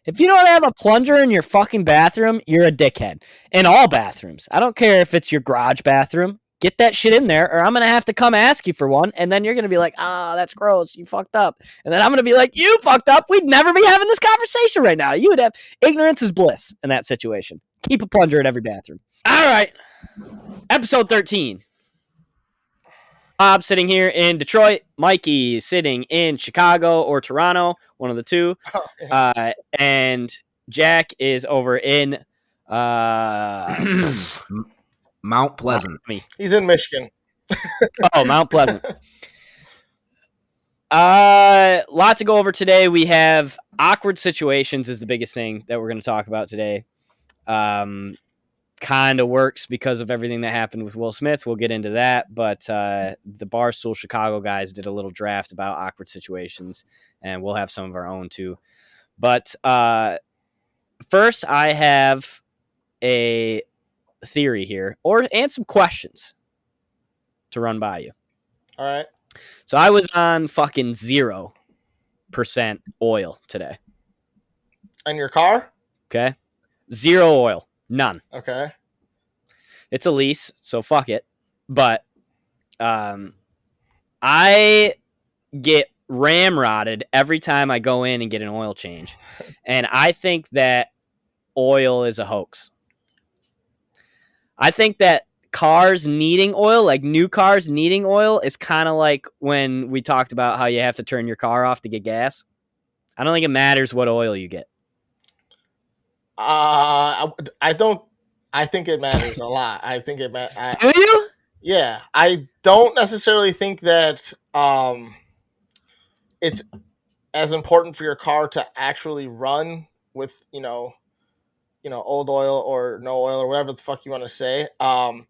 If you don't have a plunger in your fucking bathroom, you're a dickhead. In all bathrooms. I don't care if it's your garage bathroom. Get that shit in there, or I'm going to have to come ask you for one, and then you're going to be like, that's gross. You fucked up. And then I'm going to be like, you fucked up. We'd never be having this conversation right now. You would have ignorance is bliss in that situation. Keep a plunger in every bathroom. All right. Episode 13. Bob sitting here in Detroit. Mikey sitting in Chicago or Toronto, one of the two. And Jack is over in Mount Pleasant. He's in Michigan. Mount Pleasant. Lot to go over today. We have awkward situations is the biggest thing that we're going to talk about today. Kind of works because of everything that happened with Will Smith. We'll get into that. But the Barstool Chicago guys did a little draft about awkward situations, and we'll have some of our own too. But first, I have a theory here, and some questions to run by you. All right. So I was on fucking 0% oil today. On your car? Okay. 0 oil. None. Okay. It's a lease, so fuck it. But I get ramrodded every time I go in and get an oil change. And I think that oil is a hoax. I think that cars needing oil, like new cars needing oil, is kind of like when we talked about how you have to turn your car off to get gas. I don't think it matters what oil you get. I don't. I think it matters a lot. I think it matters. Do you? Yeah, I don't necessarily think that it's as important for your car to actually run with old oil or no oil or whatever the fuck you want to say. But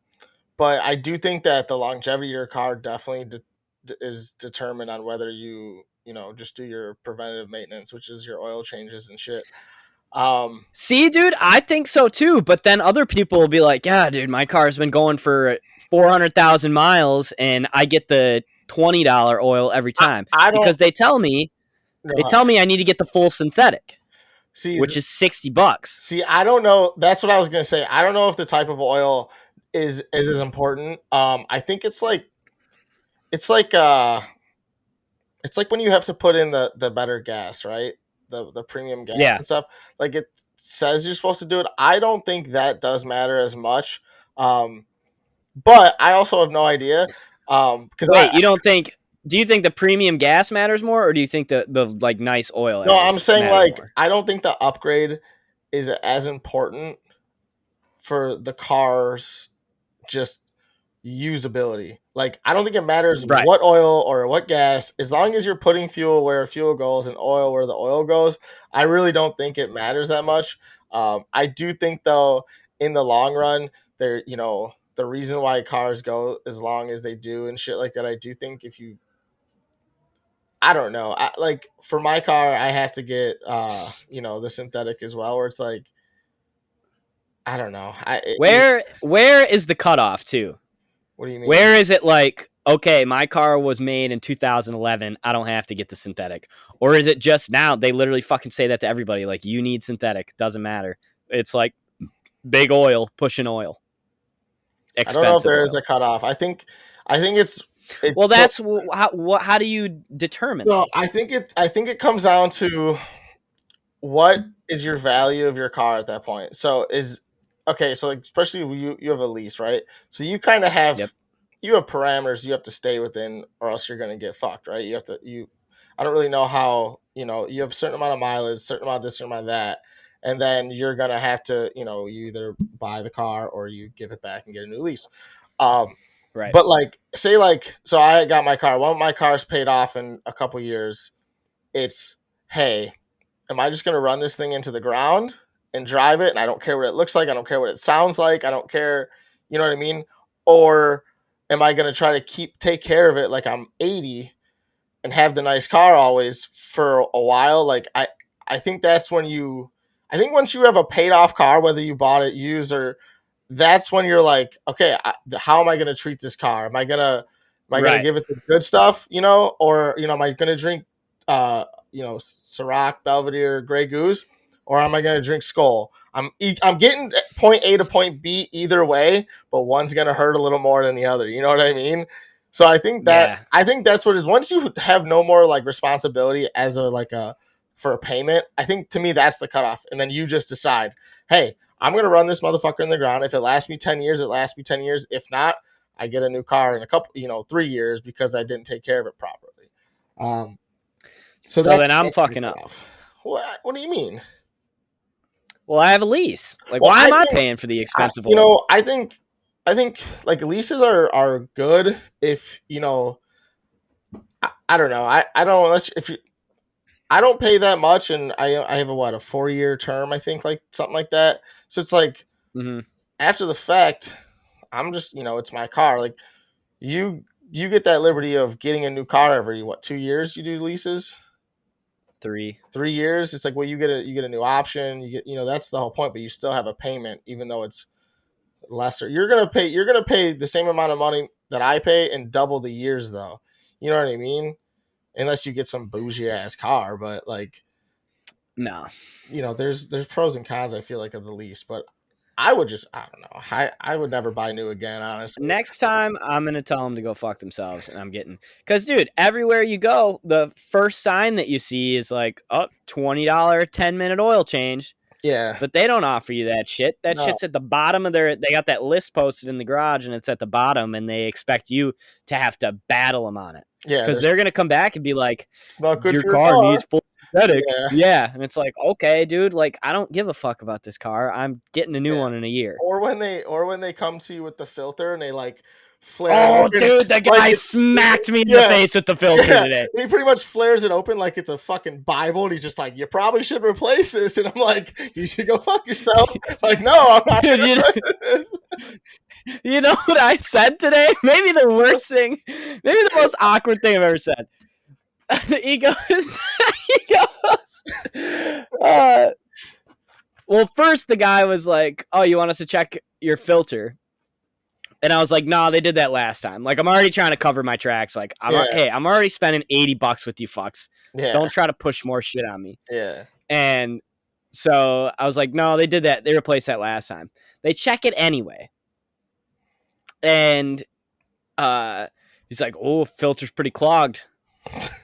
I do think that the longevity of your car definitely is determined on whether you just do your preventative maintenance, which is your oil changes and shit. See, dude, I think so too. But then other people will be like, yeah, dude, my car's been going for 400,000 miles and I get the $20 oil every time because they tell me I need to get the full synthetic, which is $60. See, I don't know. That's what I was going to say. I don't know if the type of oil is as important. I think it's like when you have to put in the better gas, right? The premium gas and stuff. Like it says you're supposed to do it. I don't think that does matter as much. But I also have no idea. Wait, you don't think? Do you think the premium gas matters more, or do you think the like nice oil? No, I'm saying more? I don't think the upgrade is as important for the car's just usability. Like I don't think it matters what oil or what gas, as long as you're putting fuel where fuel goes and oil where the oil goes. I really don't think it matters that much. I do think though, in the long run, there the reason why cars go as long as they do and shit like that. I do think I don't know. Like for my car, I have to get the synthetic as well, where it's like I don't know. Where is the cutoff too? What do you mean? Where is it like, okay, my car was made in 2011, I don't have to get the synthetic? Or is it just now they literally fucking say that to everybody, like, you need synthetic, doesn't matter. It's like big oil pushing oil. Expensive I don't know if there is a cutoff. I think it's well, that's how do you determine so that? I think it comes down to what is your value of your car at that point. So so like, especially you have a lease, right? So you kind of have you have parameters you have to stay within, or else you're going to get fucked, right? I don't really know how, you have a certain amount of mileage, certain amount of this, certain amount of that, and then you're going to have to, you either buy the car or you give it back and get a new lease. Right. But like, say like, so I got my car. One of my cars paid off in a couple years. It's, hey, am I just going to run this thing into the ground and drive it? And I don't care what it looks like. I don't care what it sounds like. I don't care. You know what I mean? Or am I going to try to take care of it like I'm 80 and have the nice car always for a while? Like, I think that's when once you have a paid off car, whether you bought it used or, that's when you're like, okay, how am I going to treat this car? Am I going to give it the good stuff, or, am I going to drink, Ciroc, Belvedere, Grey Goose? or am I going to drink Skull? I'm getting point A to point B either way, but one's going to hurt a little more than the other. You know what I mean? So I think that's what it is. Once you have no more like responsibility as for a payment, I think to me that's the cutoff. And then you just decide, hey, I'm going to run this motherfucker in the ground. If it lasts me 10 years, it lasts me 10 years. If not, I get a new car in a couple, 3 years because I didn't take care of it properly. So then I'm fucking up. What do you mean? Well, I have a lease. Like, why am I paying for the expensive oil? I think like leases are good if I don't know. I don't unless if you I don't pay that much, and I have a 4-year term, I think, like something like that. So it's like after the fact, I'm just it's my car. Like you get that liberty of getting a new car every 2 years. You do leases. 3 years. It's like, well, you get a new option. You get that's the whole point, but you still have a payment, even though it's lesser. You're gonna pay the same amount of money that I pay and double the years, though. You know what I mean? Unless you get some bougie ass car, but like, no, there's pros and cons. I feel like of the lease, but I don't know. I would never buy new again, honestly. Next time, I'm going to tell them to go fuck themselves, and I'm getting... Because, dude, everywhere you go, the first sign that you see is like, oh, $20 10-minute oil change. Yeah. But they don't offer you that shit. That shit's at the bottom of their... They got that list posted in the garage, and it's at the bottom, and they expect you to have to battle them on it. Yeah. Because they're going to come back and be like, your car needs full synthetic. Yeah. And it's like, okay, dude, like, I don't give a fuck about this car. I'm getting a new one in a year. Or when they come to you with the filter and they like flare. Oh, dude, the guy smacked me in the face with the filter today. He pretty much flares it open like it's a fucking Bible, and he's just like, you probably should replace this. And I'm like, you should go fuck yourself. Like, no, I'm not gonna this. You know what I said today? Maybe the worst thing, maybe the most awkward thing I've ever said. He goes, well, first the guy was like, oh, you want us to check your filter? And I was like, nah, they did that last time. Like, I'm already trying to cover my tracks. Like, hey, I'm already spending $80 with you fucks. Yeah. Don't try to push more shit on me. Yeah. And so I was like, no, they did that. They replaced that last time. They check it anyway. And he's like, oh, filter's pretty clogged.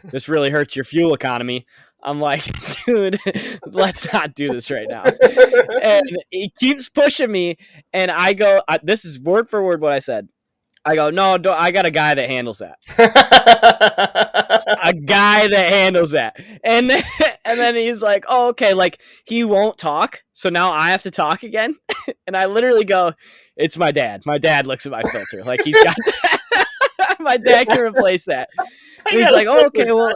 This really hurts your fuel economy. I'm like, dude, let's not do this right now. And he keeps pushing me, and I go, this is word for word what I said. I go, no, I got a guy that handles that. A guy that handles that. And then he's like, oh, okay, like, he won't talk, so now I have to talk again? And I literally go, it's my dad. My dad looks at my filter. Like, he's got that. My dad can replace that. And he's like, oh, okay, well...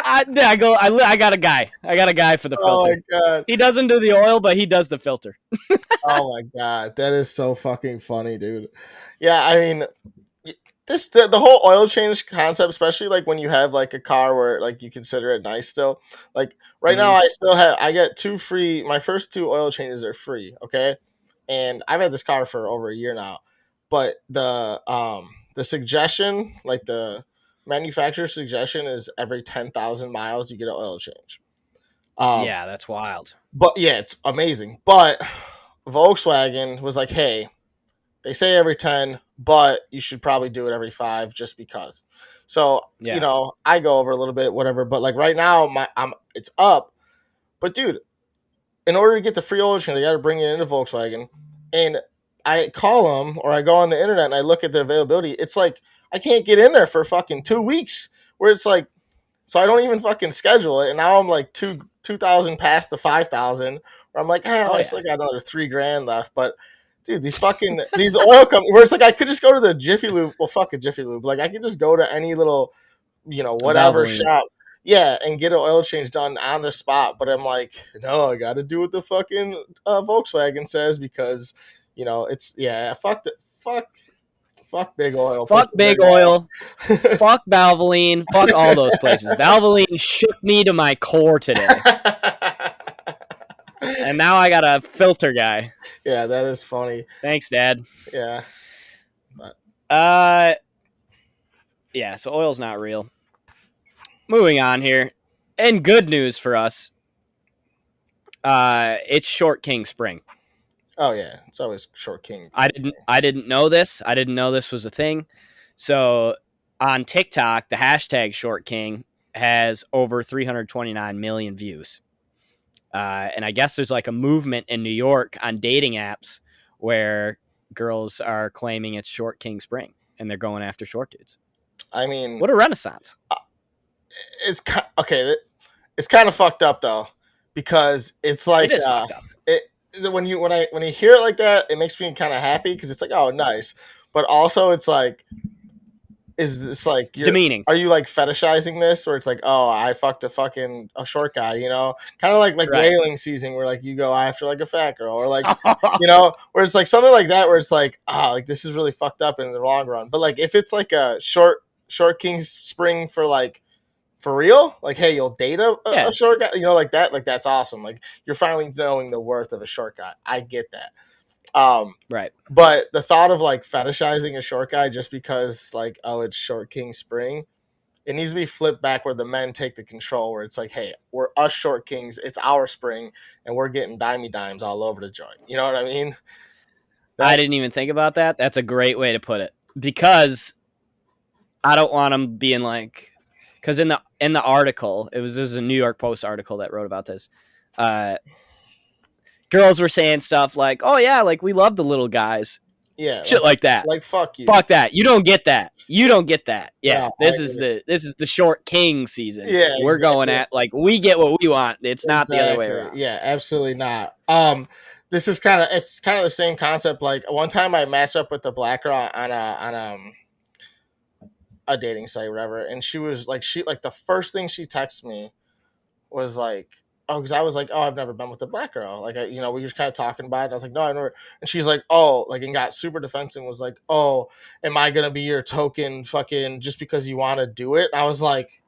I got a guy. I got a guy for the filter. Oh my God. He doesn't do the oil, but he does the filter. Oh my God. That is so fucking funny, dude. Yeah, I mean, the whole oil change concept, especially like when you have like a car where like you consider it nice still. Like right now I get 2 free, my first 2 oil changes are free, okay? And I've had this car for over a year now. But the suggestion, like the manufacturer's suggestion is every 10,000 miles you get an oil change. Yeah, that's wild. But yeah, it's amazing. But Volkswagen was like, hey, they say every 10, but you should probably do it every 5 just because. So, I go over a little bit, whatever. But like right now, it's up. But dude, in order to get the free oil change, I got to bring it into Volkswagen. And I call them, or I go on the internet and I look at the availability. It's like, I can't get in there for fucking 2 weeks, where it's like, so I don't even fucking schedule it. And now I'm like 2,000 past the 5,000, where I'm like, I still got another $3,000 left. But dude, these oil companies, where it's like, I could just go to the Jiffy Lube. Well, fuck a Jiffy Lube. Like I could just go to any little, whatever shop. Yeah. And get an oil change done on the spot. But I'm like, no, I got to do what the fucking Volkswagen says, because, it's, fuck Big Oil. Fuck Big Oil. Fuck Valvoline. Fuck all those places. Valvoline shook me to my core today. And now I got a filter guy. Yeah, that is funny. Thanks, Dad. Yeah. Yeah, so oil's not real. Moving on here. And good news for us. It's Short King Spring. Oh yeah, it's always Short King. I didn't know this. I didn't know this was a thing. So on TikTok, the hashtag Short King has over 329 million views. And I guess there's like a movement in New York on dating apps where girls are claiming it's Short King Spring and they're going after short dudes. I mean, What a renaissance. it's okay. It's kind of fucked up though, because it's like It is fucked up. when you hear it like that, it makes me kind of happy because it's like, oh, nice, but also it's like, is this like It's demeaning. Are you like fetishizing this, where it's like, oh, I fucked a short guy, you know, kind of like Right. whaling season, where like you go after like a fat girl, or like you know, where it's like something like that, where it's like, like this is really fucked up in the long run. But like if it's like a short king spring for real, like, hey, you'll date a short guy, you know, like that, like that's awesome. Like you're finally knowing the worth of a short guy. I get that. Right. But the thought of like fetishizing a short guy just because like, oh, it's Short King Spring, it needs to be flipped back where the men take the control, where it's like, hey, we're us short kings, it's our spring, and we're getting dimes all over the joint. You know what I mean? I didn't even think about that. That's a great way to put it, because I don't want them being like, because in the article, this is a New York Post article that wrote about this. Girls were saying stuff like, "Oh yeah, like we love the little guys." Yeah, shit like that. Like fuck you. Fuck that. You don't get that. You don't get that. Yeah, No, this is the Short King season. Yeah, we're going at like we get what we want. It's not the other way around. Yeah, absolutely not. This is kind of the same concept. Like one time I matched up with the black girl on a dating site, whatever, and she was like, the first thing she texted me was like, oh, because I was like, oh, I've never been with a black girl. Like, we were just kind of talking about it. And I was like, no, I never. And she's like, oh, like, and got super defensive and was like, oh, am I going to be your token fucking just because you want to do it? And I was like,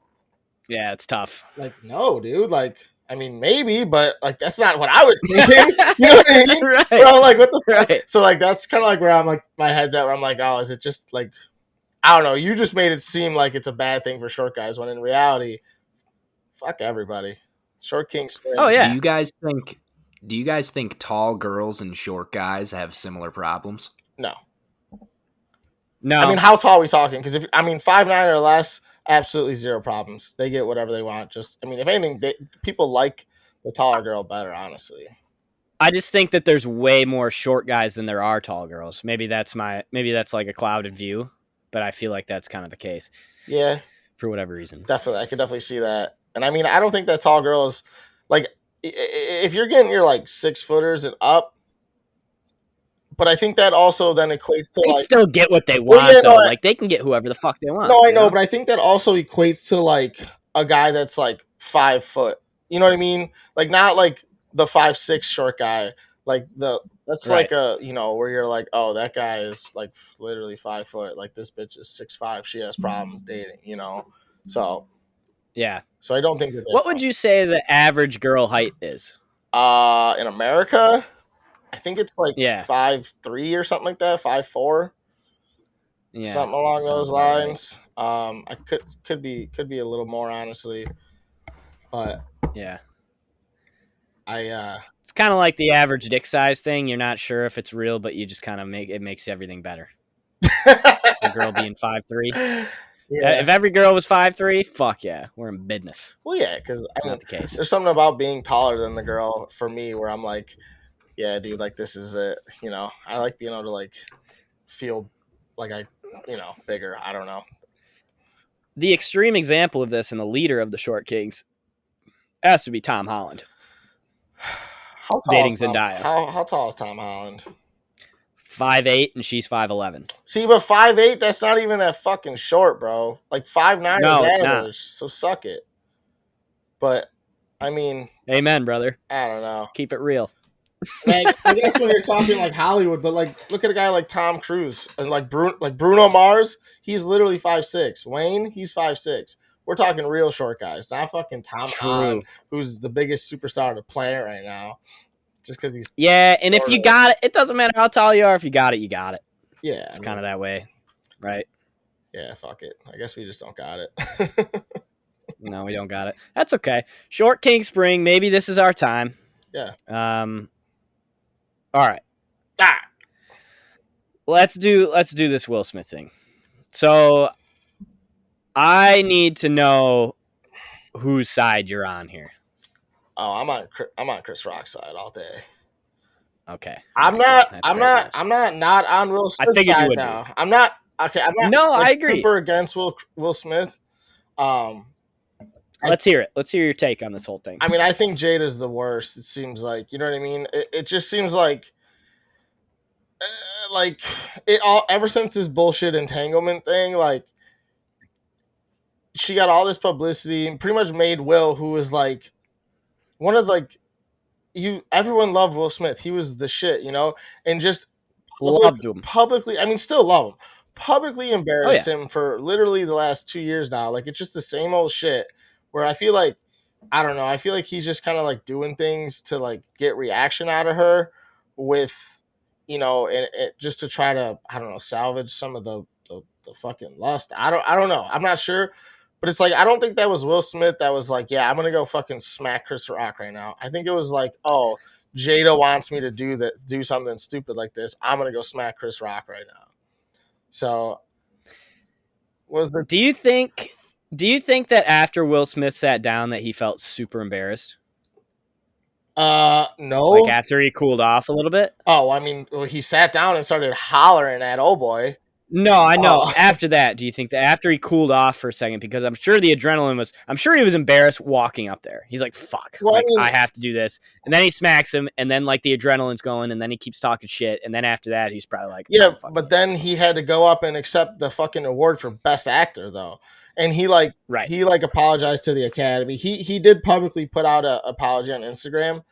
yeah, it's tough. Like, no, dude. Like, I mean, maybe, but like, that's not what I was thinking. You know what I mean? Right. Bro, like, what the fuck? Right. So, like, that's kind of like where I'm like, my head's at, where I'm like, oh, is it just like, I don't know. You just made it seem like it's a bad thing for short guys, when in reality, fuck everybody. Short King Spring. Oh yeah. Do you guys think tall girls and short guys have similar problems? No. No. I mean, how tall are we talking? Because if 5'9" or less, absolutely zero problems. They get whatever they want. Just, I mean, if anything, people like the taller girl better, honestly. I just think that there's way more short guys than there are tall girls. Maybe that's like a clouded view, but I feel like that's kind of the case. Yeah. For whatever reason. Definitely. I could definitely see that. And I mean, I don't think that tall girl is like, if you're getting your like 6-footers and up, but I think that also then equates to they like, still get what they want though. Like they can get whoever the fuck they want. No, I know, but I think that also equates to like a guy that's like 5 foot. You know what I mean? Like not like the 5'6" short guy. Like that's Right. like a, where you're like, oh, that guy is like literally 5 foot. Like this bitch is 6'5". She has problems dating. So Yeah. So I don't think that. What would you say the average girl height is? In America, I think it's like Yeah. 5'3" or something like that, 5'4". Yeah, something along those sounds about right. lines. I could be a little more, honestly, but Yeah. It's kind of like the average dick size thing. You're not sure if it's real, but you just kind of makes everything better. A girl being 5'3". Yeah. If every girl was 5'3", fuck yeah, we're in business. Well, yeah, because not the case. There's something about being taller than the girl for me where I'm like, yeah, dude, like this is it. I like being able to like feel like I, bigger. I don't know. The extreme example of this and the leader of the Short Kings has to be Tom Holland. How tall dating is Tom, Zendaya. How tall is Tom Holland? 5'8" and she's 5'11". See, but 5'8", that's not even that fucking short, bro. Like 5'9" No, is it's average, not. so suck it. But I mean, amen, brother. I don't know. Keep it real. Like, I guess when you're talking like Hollywood, but like look at a guy like Tom Cruise and like Bruno Mars, he's literally 5'6". Wayne, he's 5'6". We're talking real short guys, not fucking Tom Holland, who's the biggest superstar on the planet right now. Just because he's and if you got it, it doesn't matter how tall you are. If you got it, you got it. Yeah, it's kind of that way, right? Yeah, fuck it. I guess we just don't got it. No, we don't got it. That's okay. Short King Spring. Maybe this is our time. Yeah. All right. Ah. Let's do this Will Smith thing. So I need to know whose side you're on here. Oh, I'm on Chris Rock's side all day. Okay. All I'm right, good. not. That's I'm great not. news. I'm not on Will I Smith's figured you side would be. though. I'm not. Okay, I'm not No, I like agree. super against Will Smith. Um, Let's hear it. Let's hear your take on this whole thing. I mean, I think Jada's the worst. It seems like, you know what I mean. It just seems like it all ever since this bullshit entanglement thing. Like she got all this publicity and pretty much made Will, who was like one of like you. Everyone loved Will Smith. He was the shit, you know, and just Loved him. publicly, I mean, still love him. Publicly Oh yeah. embarrassed him for literally the last 2 years now. Like it's just the same old shit. Where I feel like, I don't know. I feel like he's just kind of like doing things to like get reaction out of her, with, and just to try to, I don't know, salvage some of the fucking lust. I don't know. I'm not sure. But it's like I don't think that was Will Smith that was like, yeah, I'm gonna go fucking smack Chris Rock right now. I think it was like, oh, Jada wants me to do something stupid like this. I'm gonna go smack Chris Rock right now. So was the Do you think that after Will Smith sat down that he felt super embarrassed? Like no. after he cooled off a little bit? Oh, I mean, well, he sat down and started hollering at oh boy. No, I know. Oh, After that, do you think that after he cooled off for a second, because I'm sure the adrenaline was, I'm sure he was embarrassed walking up there. He's like, fuck, well, I like mean, I have to do this. And then he smacks him, and then like the adrenaline's going, and then he keeps talking shit. And then after that, he's probably like, yeah, I'm fucking but then he had to go up and accept the fucking award for best actor though, and right. he like apologized to the Academy. He did publicly put out a apology on Instagram.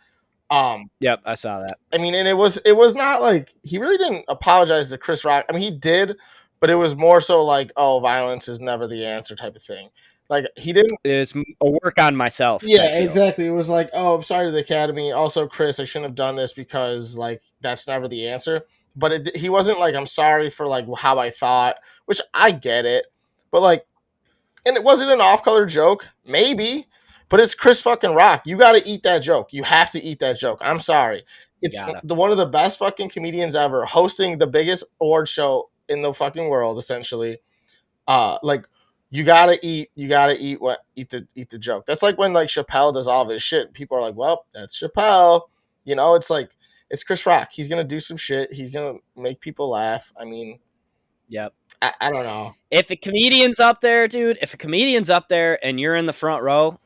Um, Yep, I saw that. I mean, and it was not like he really didn't apologize to Chris Rock. I mean, he did, but it was more so like, oh, violence is never the answer type of thing. Like he didn't. It's a work on myself type Yeah, deal. exactly. It was like, oh, I'm sorry to the Academy. Also, Chris, I shouldn't have done this because like that's never the answer. But he wasn't like, I'm sorry for like how I thought, which I get it. But like, and it wasn't an off-color joke, maybe, but it's Chris fucking Rock. You got to eat that joke. You have to eat that joke. I'm sorry. You It's gotta. the one of the best fucking comedians ever, hosting the biggest award show in the fucking world, essentially. Like you gotta eat the joke. That's like when like Chappelle does all of his shit. People are like, well, that's Chappelle. It's like it's Chris Rock. He's gonna do some shit. He's gonna make people laugh. I mean, Yep. I don't know. If a comedian's up there, dude, if a comedian's up there and you're in the front row,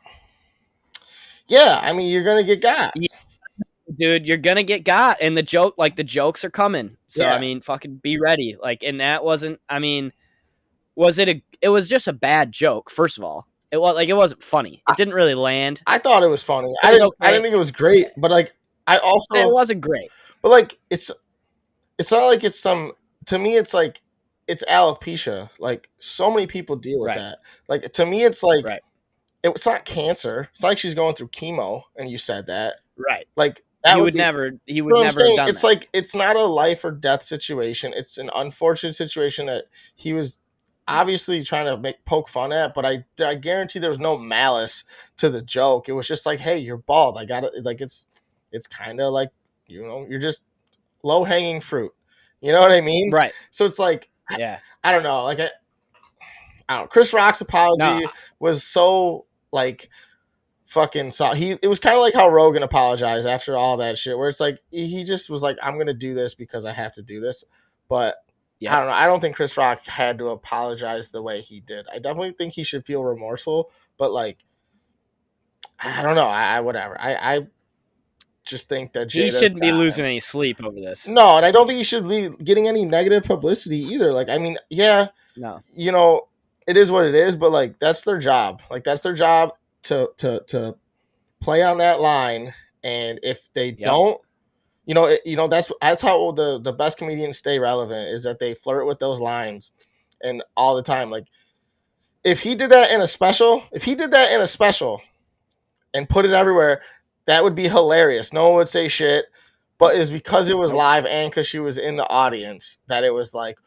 Yeah, I mean, you're gonna get got. dude, you're gonna get got, and the jokes are coming. So I Yeah, mean, fucking be ready. Like, and that wasn't. I mean, was it a? It was just a bad joke. First of all, it was like it wasn't funny. It didn't really land. I thought it was funny. It I was didn't okay. think it was great, but like I It also, wasn't great. but like it's not like it's some. To me, it's like it's alopecia. Like so many people deal with Right. that. Like to me, it's like Right. it's not cancer. It's not like she's going through chemo, and you said that. Right. Like that He would would be. never. He would What I'm never have saying, done it's that. like it's not a life or death situation. It's an unfortunate situation that he was obviously trying to make poke fun at. But I guarantee there was no malice to the joke. It was just like, hey, you're bald. I got it. Like it's kind of like you're just low hanging fruit. You know what I mean? Right. So it's like Yeah. I don't know. Like I don't know. Chris Rock's No. apology was so like fucking saw he it was kind of like how Rogan apologized after all that shit, where it's like he just was like, I'm gonna do this because I have to do this. But I Yep. don't know. I don't think Chris Rock had to apologize the way he did. I definitely think he should feel remorseful, but like I don't know. I whatever. I just think that He Jada's shouldn't be got losing him. any sleep over this. No, and I don't think he should be getting any negative publicity either. Like, I mean, yeah, No. you know, it is what it is, but like that's their job. Like that's their job to play on that line, and if they Yep. don't, that's how the best comedians stay relevant, is that they flirt with those lines and all the time. Like if he did that in a special and put it everywhere, that would be hilarious. No one would say shit, but it's because it was Nope. live and because she was in the audience that it was like,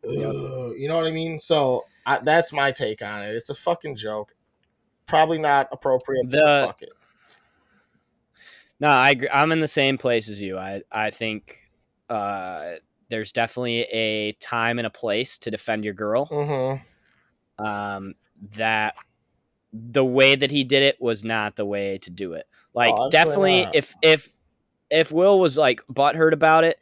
Yep. ugh, you know what I mean? So that's my take on it. It's a fucking joke. Probably not appropriate, but The fuck it. No, I agree. I'm in the same place as you. I think there's definitely a time and a place to defend your girl. That the way that he did it was not the way to do it. Like, Oh, absolutely definitely, not. if Will was like butthurt about it,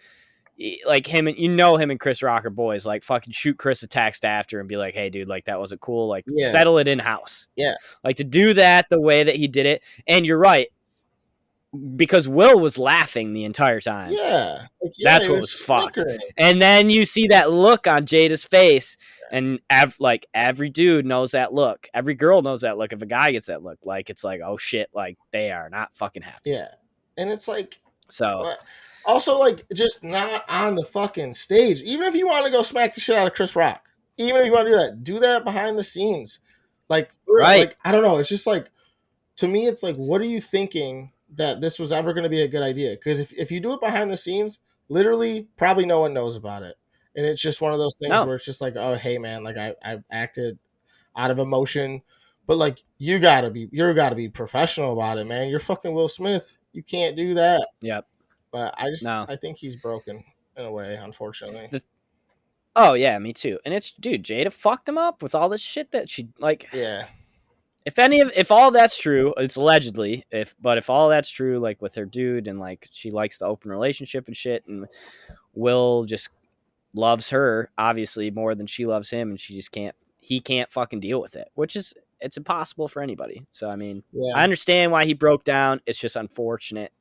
like him and him and Chris Rock are boys. Like, fucking shoot Chris a text after and be like, "Hey, dude, like that wasn't cool. Like, Yeah, settle it in house." yeah, Like, to do that the way that he did it. And you're right, because Will was laughing the entire time. yeah. Like, yeah, That's he what was was fucked. snickering. And then you see that look on Jada's face, and like every dude knows that look. Every girl knows that look. If a guy gets that look, like it's like, oh shit, like they are not fucking happy. Yeah, and it's like, So also like just not on the fucking stage. Even if you want to go smack the shit out of Chris Rock, even if you want to do that behind the scenes. Like, right. Like, I don't know. It's just like, to me, it's like, what are you thinking that this was ever going to be a good idea? Because if you do it behind the scenes, literally, probably no one knows about it. And it's just one of those things where it's just like, oh, hey, man, like I acted out of emotion. But like, you gotta be professional about it, man. You're fucking Will Smith. You can't do that. Yep. But I think he's broken in a way, unfortunately. Oh yeah, me too. And it's, dude, Jada fucked him up with all this shit that she like. Yeah. If all that's true, it's allegedly. If all that's true, like with her dude, and like she likes the open relationship and shit, and Will just loves her obviously more than she loves him, and he can't fucking deal with it, which is, it's impossible for anybody. So I mean, I understand why he broke down. It's just unfortunate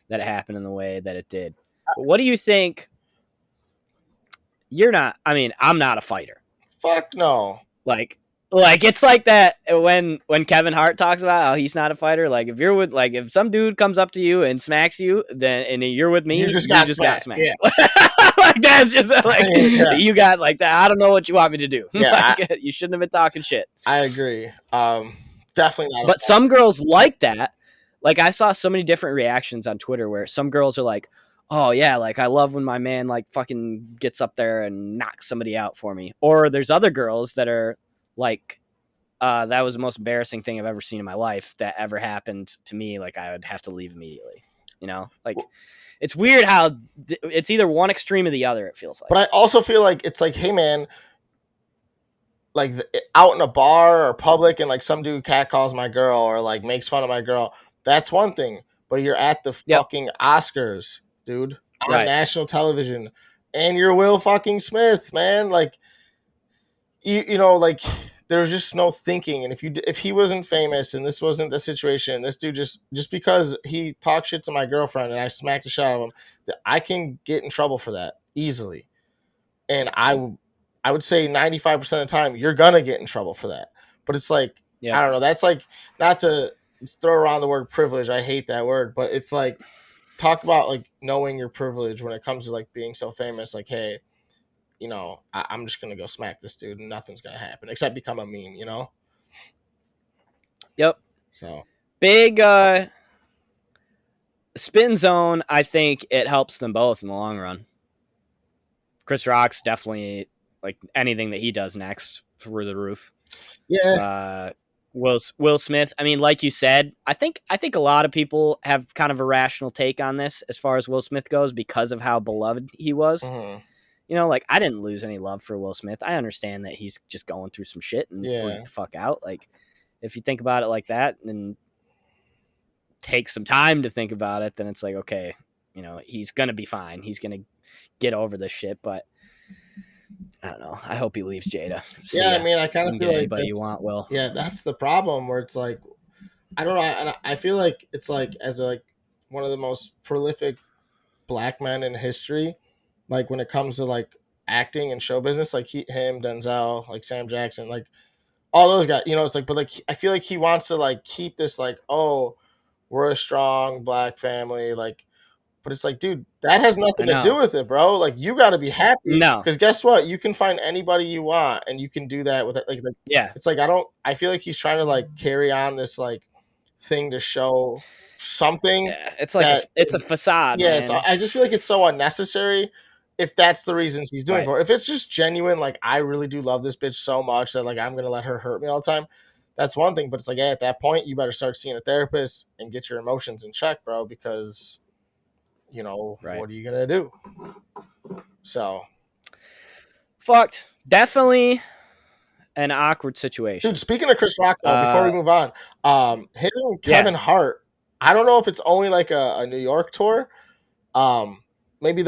that it happened in the way that it did. But what do you think? I'm not a fighter. Fuck no. Like it's like that when Kevin Hart talks about how he's not a fighter. Like, if some dude comes up to you and smacks you, then and you're with me, you just got smacked. Yeah. Like, that's just like, you got like that. I don't know what you want me to do. Yeah, like, you shouldn't have been talking shit. I agree. Definitely not. But some girls like that. Like, I saw so many different reactions on Twitter where some girls are like, oh yeah, like I love when my man like fucking gets up there and knocks somebody out for me. Or there's other girls that are like, that was the most embarrassing thing I've ever seen in my life that ever happened to me. Like, I would have to leave immediately. You know, like, it's weird how it's either one extreme or the other, it feels like. But I also feel like it's like, hey man, like out in a bar or public and like some dude catcalls my girl or like makes fun of my girl, that's one thing. But you're at the fucking Oscars, dude, on national television, and you're Will fucking Smith, man. Like, you know, like, there's just no thinking. And if he wasn't famous and this wasn't the situation, this dude just because he talked shit to my girlfriend and I smacked the shit out of him, I can get in trouble for that easily. And I would say 95% of the time you're gonna get in trouble for that. But it's like, I don't know. That's like, not to throw around the word privilege. I hate that word, but it's like, talk about like knowing your privilege when it comes to like being so famous. Like, hey, you know, I'm just gonna go smack this dude and nothing's gonna happen except become a meme, you know? Yep. So big spin zone, I think it helps them both in the long run. Chris Rock's definitely, like, anything that he does next, through the roof. Yeah. Will Smith, I mean, like you said, I think a lot of people have kind of a rational take on this as far as Will Smith goes because of how beloved he was. Mm-hmm. You know, like, I didn't lose any love for Will Smith. I understand that he's just going through some shit and freak the fuck out. Like, if you think about it like that and take some time to think about it, then it's like, okay, you know, he's gonna be fine. He's gonna get over this shit. But I don't know. I hope he leaves Jada. I mean, I kind of feel like anybody you want, Will. Yeah, that's the problem where it's like, I don't know. And I feel like it's like, as like one of the most prolific black men in history, like when it comes to like acting and show business, like him, Denzel, like Sam Jackson, like all those guys, you know, it's like, but like, I feel like he wants to like keep this like, oh, we're a strong black family, like, but it's like, dude, that has nothing to do with it, bro. Like, you got to be happy. No, because guess what? You can find anybody you want, and you can do that with it. Like, yeah. It's like, I feel like he's trying to like carry on this like thing to show something. Yeah, it's like it's a facade. Yeah, man. I just feel like it's so unnecessary. If that's the reasons he's doing for it. If it's just genuine, like, I really do love this bitch so much that like I'm gonna let her hurt me all the time, that's one thing. But it's like, at that point, you better start seeing a therapist and get your emotions in check, bro, because Right. what are you gonna do? So, fucked. Definitely an awkward situation. dude, speaking of Chris Rock, though, before we move on, him and Kevin Hart, I don't know if it's only like a New York tour. Maybe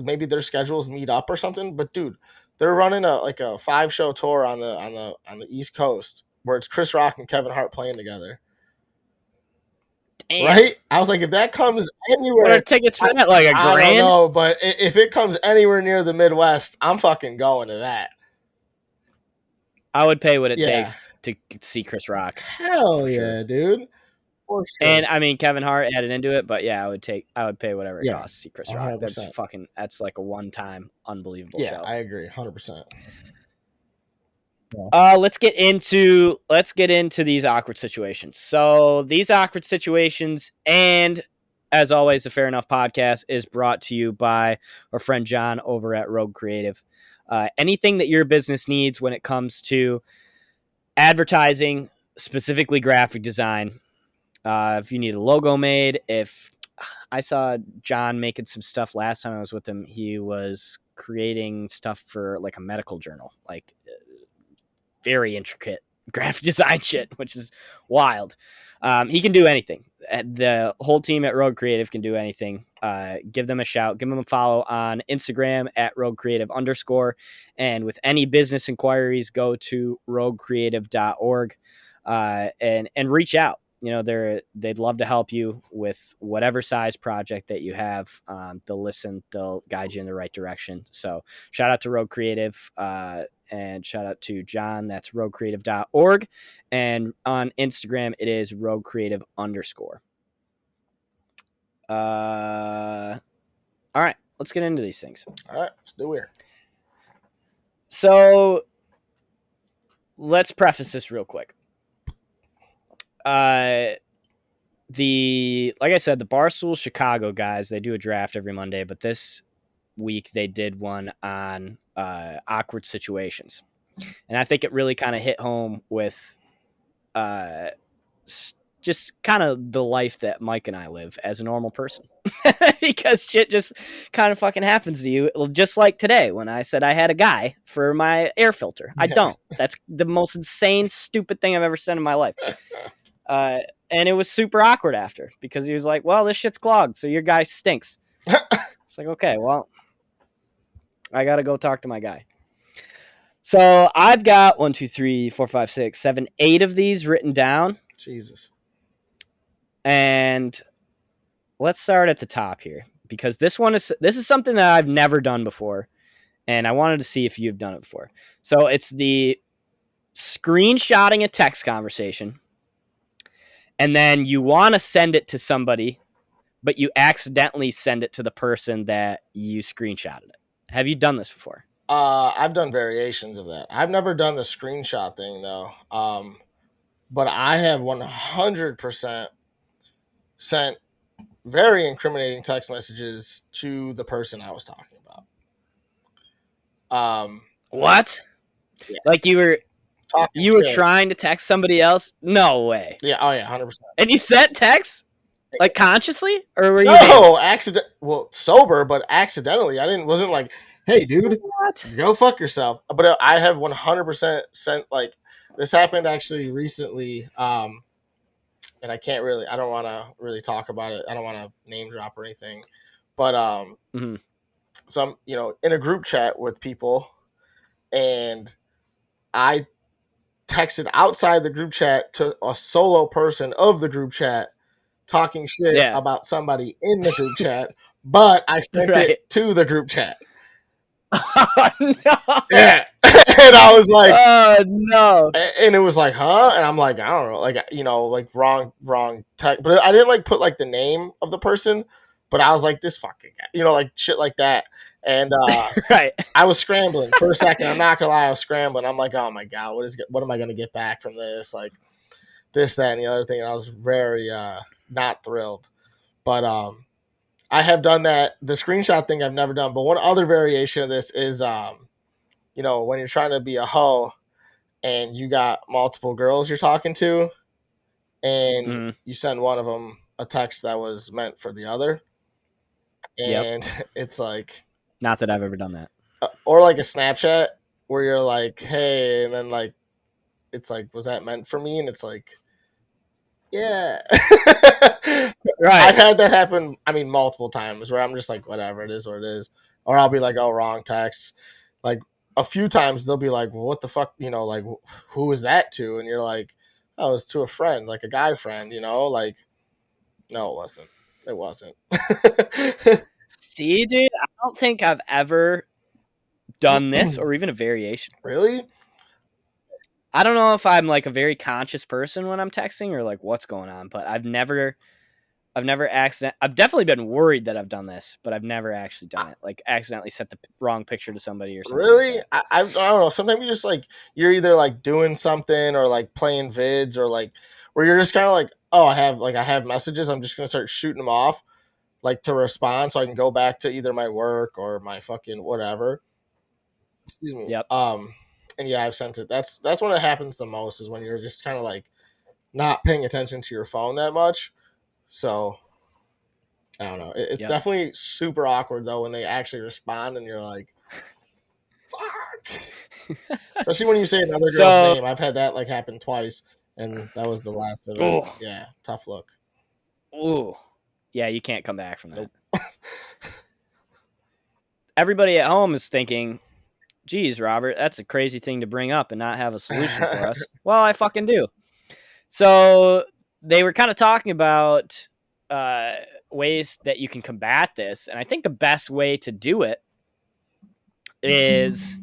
maybe their schedules meet up or something. But dude, they're running a 5-show tour on the East Coast where it's Chris Rock and Kevin Hart playing together. Damn. Right? I was like, if that comes anywhere, what are tickets for that? Like a grand? I don't know, but if it comes anywhere near the Midwest, I'm fucking going to that. I would pay what it takes to see Chris Rock. Hell yeah, dude. For sure. And I mean, Kevin Hart added into it, but yeah, I would pay whatever it costs to see Chris Rock. 100%. That's like a one-time unbelievable show. I agree, 100%. Let's get into these awkward situations. So these awkward situations, and as always, the Fair Enough podcast is brought to you by our friend John over at Rogue Creative. Anything that your business needs when it comes to advertising, specifically graphic design. If you need a logo made, if I saw John making some stuff last time I was with him, he was creating stuff for like a medical journal, like very intricate graphic design shit, which is wild. He can do anything. The whole team at Rogue Creative can do anything. Give them a shout. Give them a follow on Instagram at Rogue Creative _. And with any business inquiries, go to roguecreative.org and reach out. They'd love to help you with whatever size project that you have. They'll listen. They'll guide you in the right direction. So shout out to Rogue Creative. And shout out to John. That's roguecreative.org. And on Instagram, it is roguecreative _. All right, let's get into these things. All right, let's do it. So let's preface this real quick. Like I said, the Barstool Chicago guys, they do a draft every Monday, but this week they did one on awkward situations. And I think it really kind of hit home with just kind of the life that Mike and I live as a normal person. Because shit just kind of fucking happens to you. Just like today when I said I had a guy for my air filter. I don't. That's the most insane, stupid thing I've ever said in my life. And it was super awkward after because he was like, well, this shit's clogged, so your guy stinks. It's like, okay, well, I got to go talk to my guy. So I've got 1, 2, 3, 4, 5, 6, 7, 8 of these written down. Jesus. And let's start at the top here because this is something that I've never done before. And I wanted to see if you've done it before. So it's the screenshotting a text conversation. And then you want to send it to somebody, but you accidentally send it to the person that you screenshotted it. Have you done this before? I've done variations of that. I've never done the screenshot thing though. But I have 100% sent very incriminating text messages to the person I was talking about. What? Yeah. Like you were trying to text somebody else? No way. Yeah. Oh yeah. 100%. And you sent text like consciously, or were you? No, well, sober, but accidentally. Wasn't like, hey, dude, what? Go fuck yourself. But I have 100% sent like this happened actually recently. And I don't want to really talk about it. I don't want to name drop or anything, but so I'm in a group chat with people, and I texted outside the group chat to a solo person of the group chat talking shit about somebody in the group chat, but I sent it to the group chat. Oh, no. Yeah. And I was like, oh no. And it was like, huh? And I'm like, I don't know, like wrong text. But I didn't like put like the name of the person, but I was like, this fucking guy, like shit like that. And right. I was scrambling for a second. I'm not gonna lie, I was scrambling. I'm like, oh my god, what am I gonna get back from this? Like this, that, and the other thing. And I was very not thrilled. But I have done that. The screenshot thing I've never done. But one other variation of this is when you're trying to be a hoe and you got multiple girls you're talking to, and you send one of them a text that was meant for the other, and it's like, not that I've ever done that. Or like a Snapchat where you're like, hey, and then like it's like, was that meant for me? And it's like, yeah. Right. I've had that happen, I mean, multiple times where I'm just like, whatever, it is what it is. Or I'll be like, oh, wrong text. Like a few times they'll be like, well, what the fuck, like, who is that to? And you're like, oh, it's to a friend, like a guy friend, like, no, it wasn't. It wasn't. See, dude, I don't think I've ever done this or even a variation. Really? I don't know if I'm like a very conscious person when I'm texting or like what's going on, but I've never I've definitely been worried that I've done this, but I've never actually done it. Like accidentally sent the wrong picture to somebody or something. Really? Like I don't know. Sometimes you just like, you're either like doing something or like playing vids or like where you're just kind of like, oh, I have messages. I'm just gonna start shooting them off, like to respond, so I can go back to either my work or my fucking whatever. Excuse me. Yep. And yeah, I've sent it. That's when it happens the most, is when you're just kind of like not paying attention to your phone that much. So I don't know. It's definitely super awkward though when they actually respond and you're like, fuck. Especially when you say another girl's name. I've had that like happen twice, and that was the last of it. Oh. Yeah, tough look. Ooh. Yeah, you can't come back from that. Nope. Everybody at home is thinking, geez, Robert, that's a crazy thing to bring up and not have a solution for us. Well, I fucking do. So they were kind of talking about ways that you can combat this. And I think the best way to do it is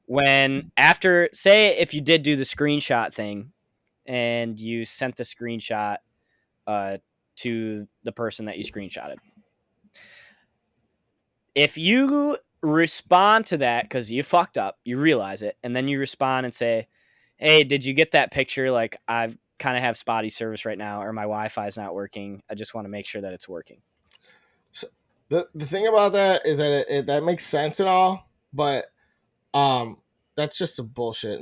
when after, say, if you did do the screenshot thing and you sent the screenshot to the person that you screenshotted. If you respond to that because you fucked up, you realize it, and then you respond and say, hey, did you get that picture? Like, I've kind of have spotty service right now, or my Wi-Fi is not working. I just want to make sure that it's working. So the thing about that is that that makes sense and all, but that's just some bullshit.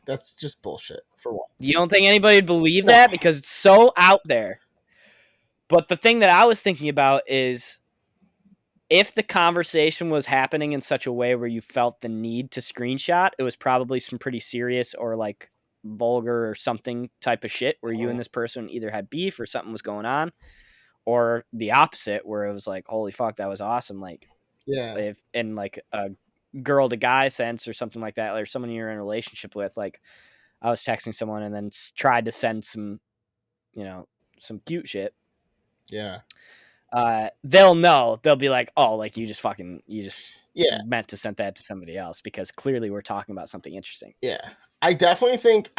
That's just bullshit for one. You don't think anybody would believe that because it's so out there? But the thing that I was thinking about is if the conversation was happening in such a way where you felt the need to screenshot, it was probably some pretty serious or like vulgar or something type of shit where you and this person either had beef or something was going on, or the opposite where it was like, holy fuck, that was awesome. Like, yeah, if in like a girl to guy sense or something like that, or someone you're in a relationship with, like I was texting someone and then tried to send some, some cute shit. Yeah. They'll know. They'll be like, oh, like you just meant to send that to somebody else because clearly we're talking about something interesting. Yeah. I definitely think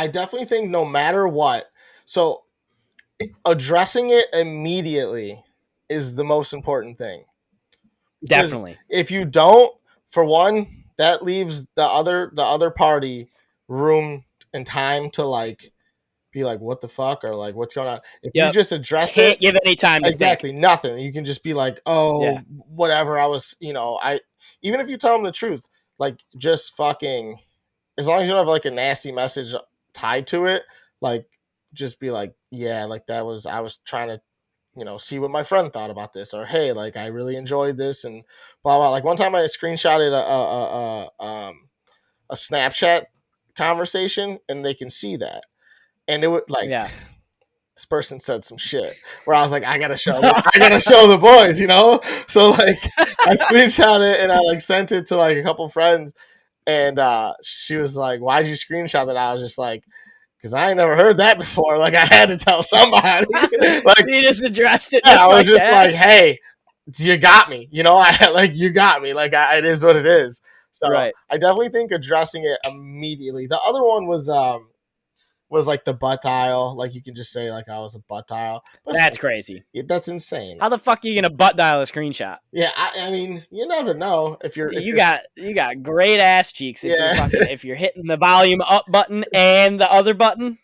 no matter what, so addressing it immediately is the most important thing. Definitely. If you don't, for one, that leaves the other party room and time to like be like, what the fuck, or like, what's going on? If you just address can't give any time to exactly think. Nothing. You can just be like, oh, whatever. I was, even if you tell them the truth, like just fucking, as long as you don't have like a nasty message tied to it, like just be like, yeah, like I was trying to, see what my friend thought about this, or hey, like I really enjoyed this, and blah blah. Like one time I screenshotted a Snapchat conversation, and they can see that. And it would like, this person said some shit where I was like, I gotta show the boys, So like, I screenshot it and I like sent it to like a couple friends, and she was like, "Why'd you screenshot that?" I was just like, "Cause I ain't never heard that before. Like, I had to tell somebody." Like, you just addressed it. I was just like, "Hey, you got me." I like, you got me. Like, it is what it is. So I definitely think addressing it immediately. The other one was like the butt dial. Like you can just say like I was a butt dial. But that's crazy. That's insane. How the fuck are you gonna butt dial a screenshot? Yeah, I mean, you never know if you're. You got great ass cheeks if you're hitting the volume up button and the other button.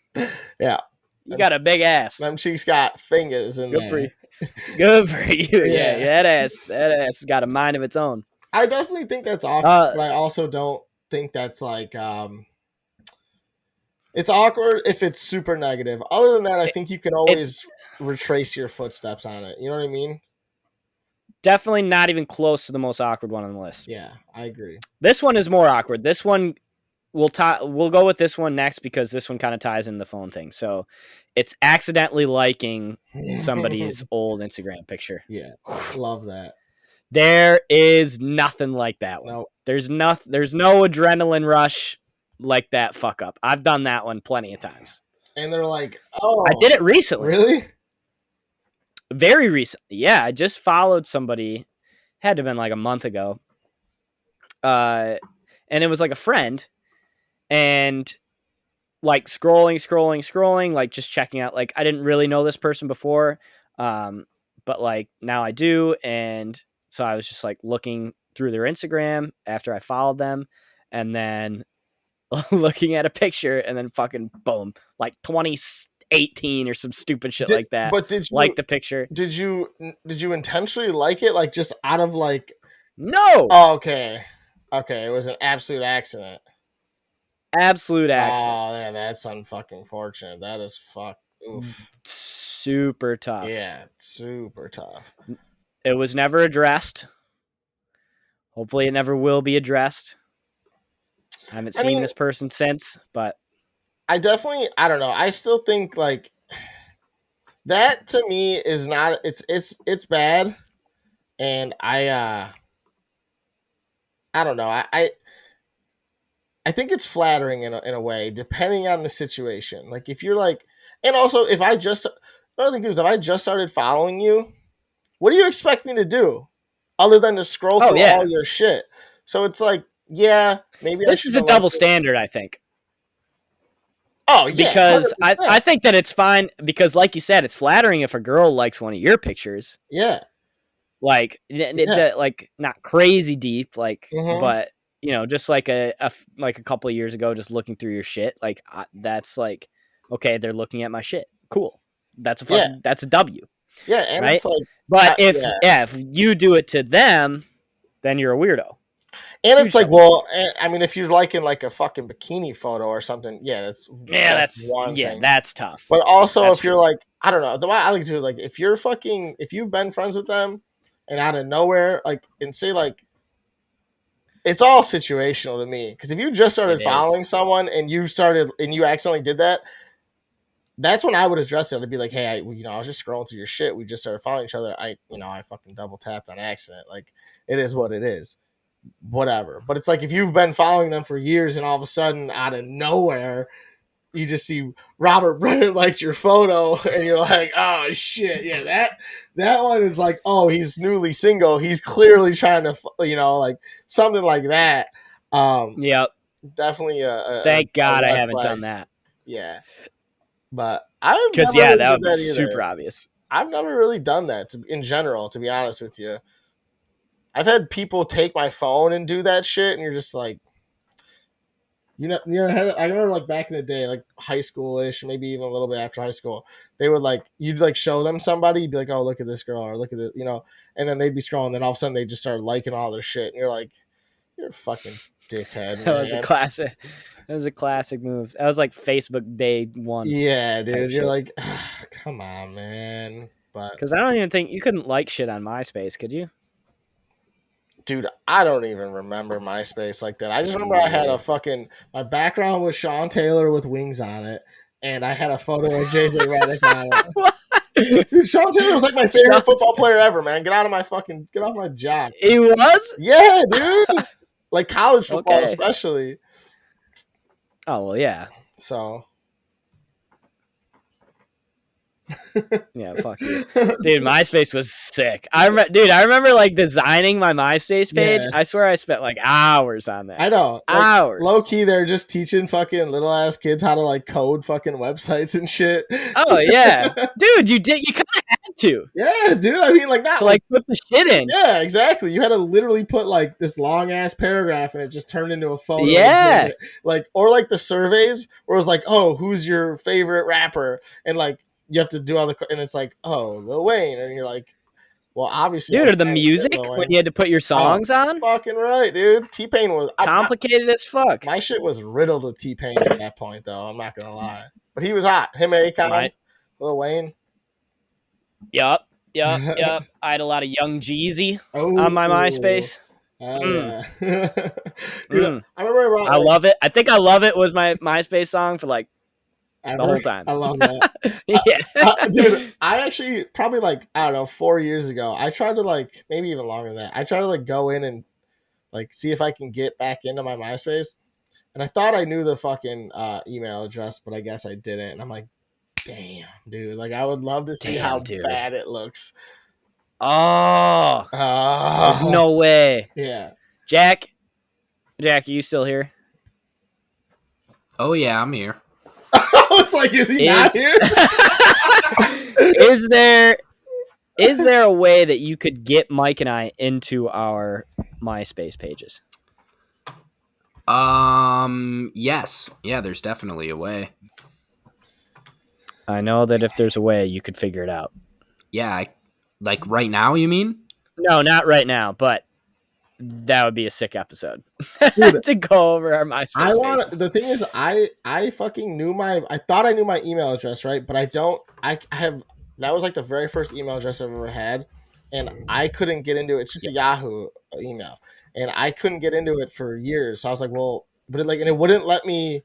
Yeah, you got a big ass. Them cheeks got fingers in Good there. For you. Good for you. Yeah, that ass has got a mind of its own. I definitely think that's awkward, but I also don't think that's like It's awkward if it's super negative. Other than that, I think you can always It's retrace your footsteps on it. You know what I mean? definitely not even close to the most awkward one on the list. Yeah, I agree. This one is more awkward. This one we'll go with this one next because this one kind of ties in the phone thing. So it's accidentally liking somebody's old Instagram picture. Yeah, love that. There is nothing like that one. No, There's no adrenaline rush like that fuck up. I've done that one plenty of times. and they're like, "Oh, I did it recently. really?" Very recently. Yeah, I just followed somebody. Had to have been like a month ago. And it was like a friend, and like scrolling, like just checking out. Like I didn't really know this person before, but like now I do, and so I was just like looking through their Instagram after I followed them, and then looking at a picture, and then fucking boom, like 2018 or some stupid shit like that. But did you like the picture? Did you intentionally like it? Like just out of like? No. Oh, okay. Okay, it was an absolute accident. Absolute accident. Oh, man, that's unfucking fortunate. That is oof. Super tough. Yeah, super tough. It was never addressed. Hopefully it never will be addressed. I haven't seen this person since, but I don't know. I still think like that to me is not it's bad. And I don't know. I think it's flattering in a way, depending on the situation. Like if you're like, and also if I just, another thing too is if I just started following you, what do you expect me to do, other than to scroll through all your shit? So it's like, yeah, maybe this is a double standard, I think. Oh yeah, because 100%. I think that it's fine because, like you said, it's flattering if a girl likes one of your pictures. Yeah, like like not crazy deep, like, but you know, just like a couple of years ago, just looking through your shit, like that's like, okay, they're looking at my shit, cool. That's that's a W. Yeah, and right? it's like, but if you do it to them, then you're a weirdo. And it's like, well, I mean, if you're liking like a fucking bikini photo or something, that's one thing. That's tough. But also, if you're like, I don't know, the way I like to do it, like if you've been friends with them, and out of nowhere, like, and say like, it's all situational to me. Because if you just started following someone and you accidentally did that, that's when I would address it. I'd be like, hey, I was just scrolling through your shit. We just started following each other. I fucking double tapped on accident. Like, it is what it is. Whatever. But it's like if you've been following them for years and all of a sudden out of nowhere you just see Robert Brennan liked your photo and you're like, oh shit, yeah, that one is like, oh, he's newly single, he's clearly trying to like something like that. Yep, definitely thank God I haven't done that. Yeah, but that would be super obvious. I've never really done that in general, to be honest with you. I've had people take my phone and do that shit, and you're just like, I remember like back in the day, like high school-ish, maybe even a little bit after high school, they would like, you'd like show them somebody, you'd be like, oh, look at this girl, or look at it, and then they'd be scrolling, and then all of a sudden they just started liking all their shit, and you're like, you're a fucking dickhead. That was a classic. That was a classic move. That was like Facebook day one. Yeah, dude. You're like, come on, man. But because I don't even think you couldn't like shit on MySpace, could you? Dude, I don't even remember MySpace like that. I just remember I had my background was Sean Taylor with wings on it, and I had a photo of JJ Redick on it. Dude, Sean Taylor was like my favorite football player ever, man. Get off my job. He was? Yeah, dude. Like college football especially. Oh, well, yeah. So yeah, fuck you. Dude, MySpace was sick. I remember like designing my MySpace page. Yeah. I swear I spent like hours on that. I know. Like, hours. Low key, they're just teaching fucking little ass kids how to like code fucking websites and shit. Oh yeah. Dude, you kinda had to. Yeah, dude. I mean like not to like put the shit in. Yeah, exactly. You had to literally put like this long ass paragraph and it just turned into a photo. Yeah. Like or like the surveys where it was like, oh, who's your favorite rapper? And like you have to do all and it's like, oh, Lil Wayne, and you're like, Well, obviously, Dude, I was or the paying shit, music Lil when Wayne. you had to put your songs on? Fucking right, dude. T-Pain was Complicated as fuck. my shit was riddled with T-Pain at that point, though. I'm not gonna lie, but he was hot. Him and Akon, Lil Wayne. Yup. I had a lot of Young Jeezy on my Oh, MySpace. hell Mm. yeah. Dude, I remember around, I love it. I think I Love It was my MySpace song for like the ever. whole time. I love that. Yeah. Dude, I actually probably like, I don't know, 4 years ago, I tried to like, maybe even longer than that. I tried to like go in and like see if I can get back into my MySpace. And I thought I knew the fucking email address, but I guess I didn't. And I'm like, damn, dude. Like, I would love to see how dude. bad it looks. Oh, there's no way. Yeah. Jack, are you still here? Oh yeah, I'm here. I was like, is he not here? Is there a way that you could get Mike and I into our MySpace pages? Yes. Yeah, there's definitely a way. I know that if there's a way, you could figure it out. Yeah, like right now, you mean? No, not right now, but that would be a sick episode to go over our MySpace pages. The thing is, I fucking knew I thought I knew my email address, right? But I don't. I have, that was like the very first email address I've ever had, and I couldn't get into it. It's just a Yahoo email, and I couldn't get into it for years. So I was like, well, but it wouldn't let me,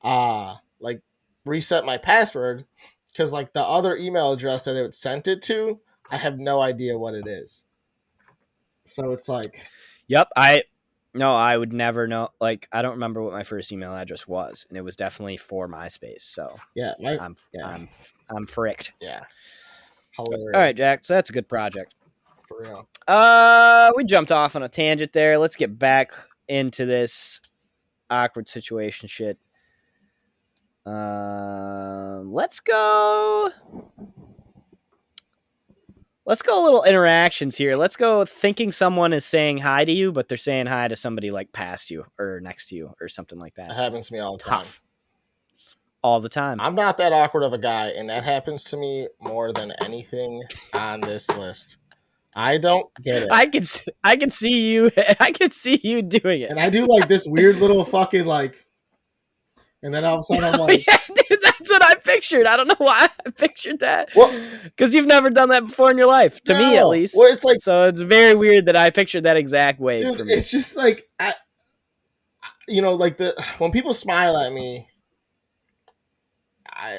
like reset my password because like the other email address that it sent it to, I have no idea what it is. So it's like, yep, I would never know. Like, I don't remember what my first email address was, and it was definitely for MySpace. So yeah, I'm fricked. Yeah, hilarious. All right, Jack. So that's a good project. For real. We jumped off on a tangent there. Let's get back into this awkward situation shit. Let's go a little interactions here. Let's go thinking someone is saying hi to you, but they're saying hi to somebody like past you or next to you or something like that. That happens to me all the time. All the time. I'm not that awkward of a guy, and that happens to me more than anything on this list. I don't get it. I can see you. I can see you doing it. And I do like this weird little fucking like, and then all of a sudden I'm like, yeah, dude, that's what I pictured. I don't know why I pictured that. Well, because you've never done that before in your life, to me at least. Well, it's like, so it's very weird that I pictured that exact way. dude, for me. it's just like, like when people smile at me, I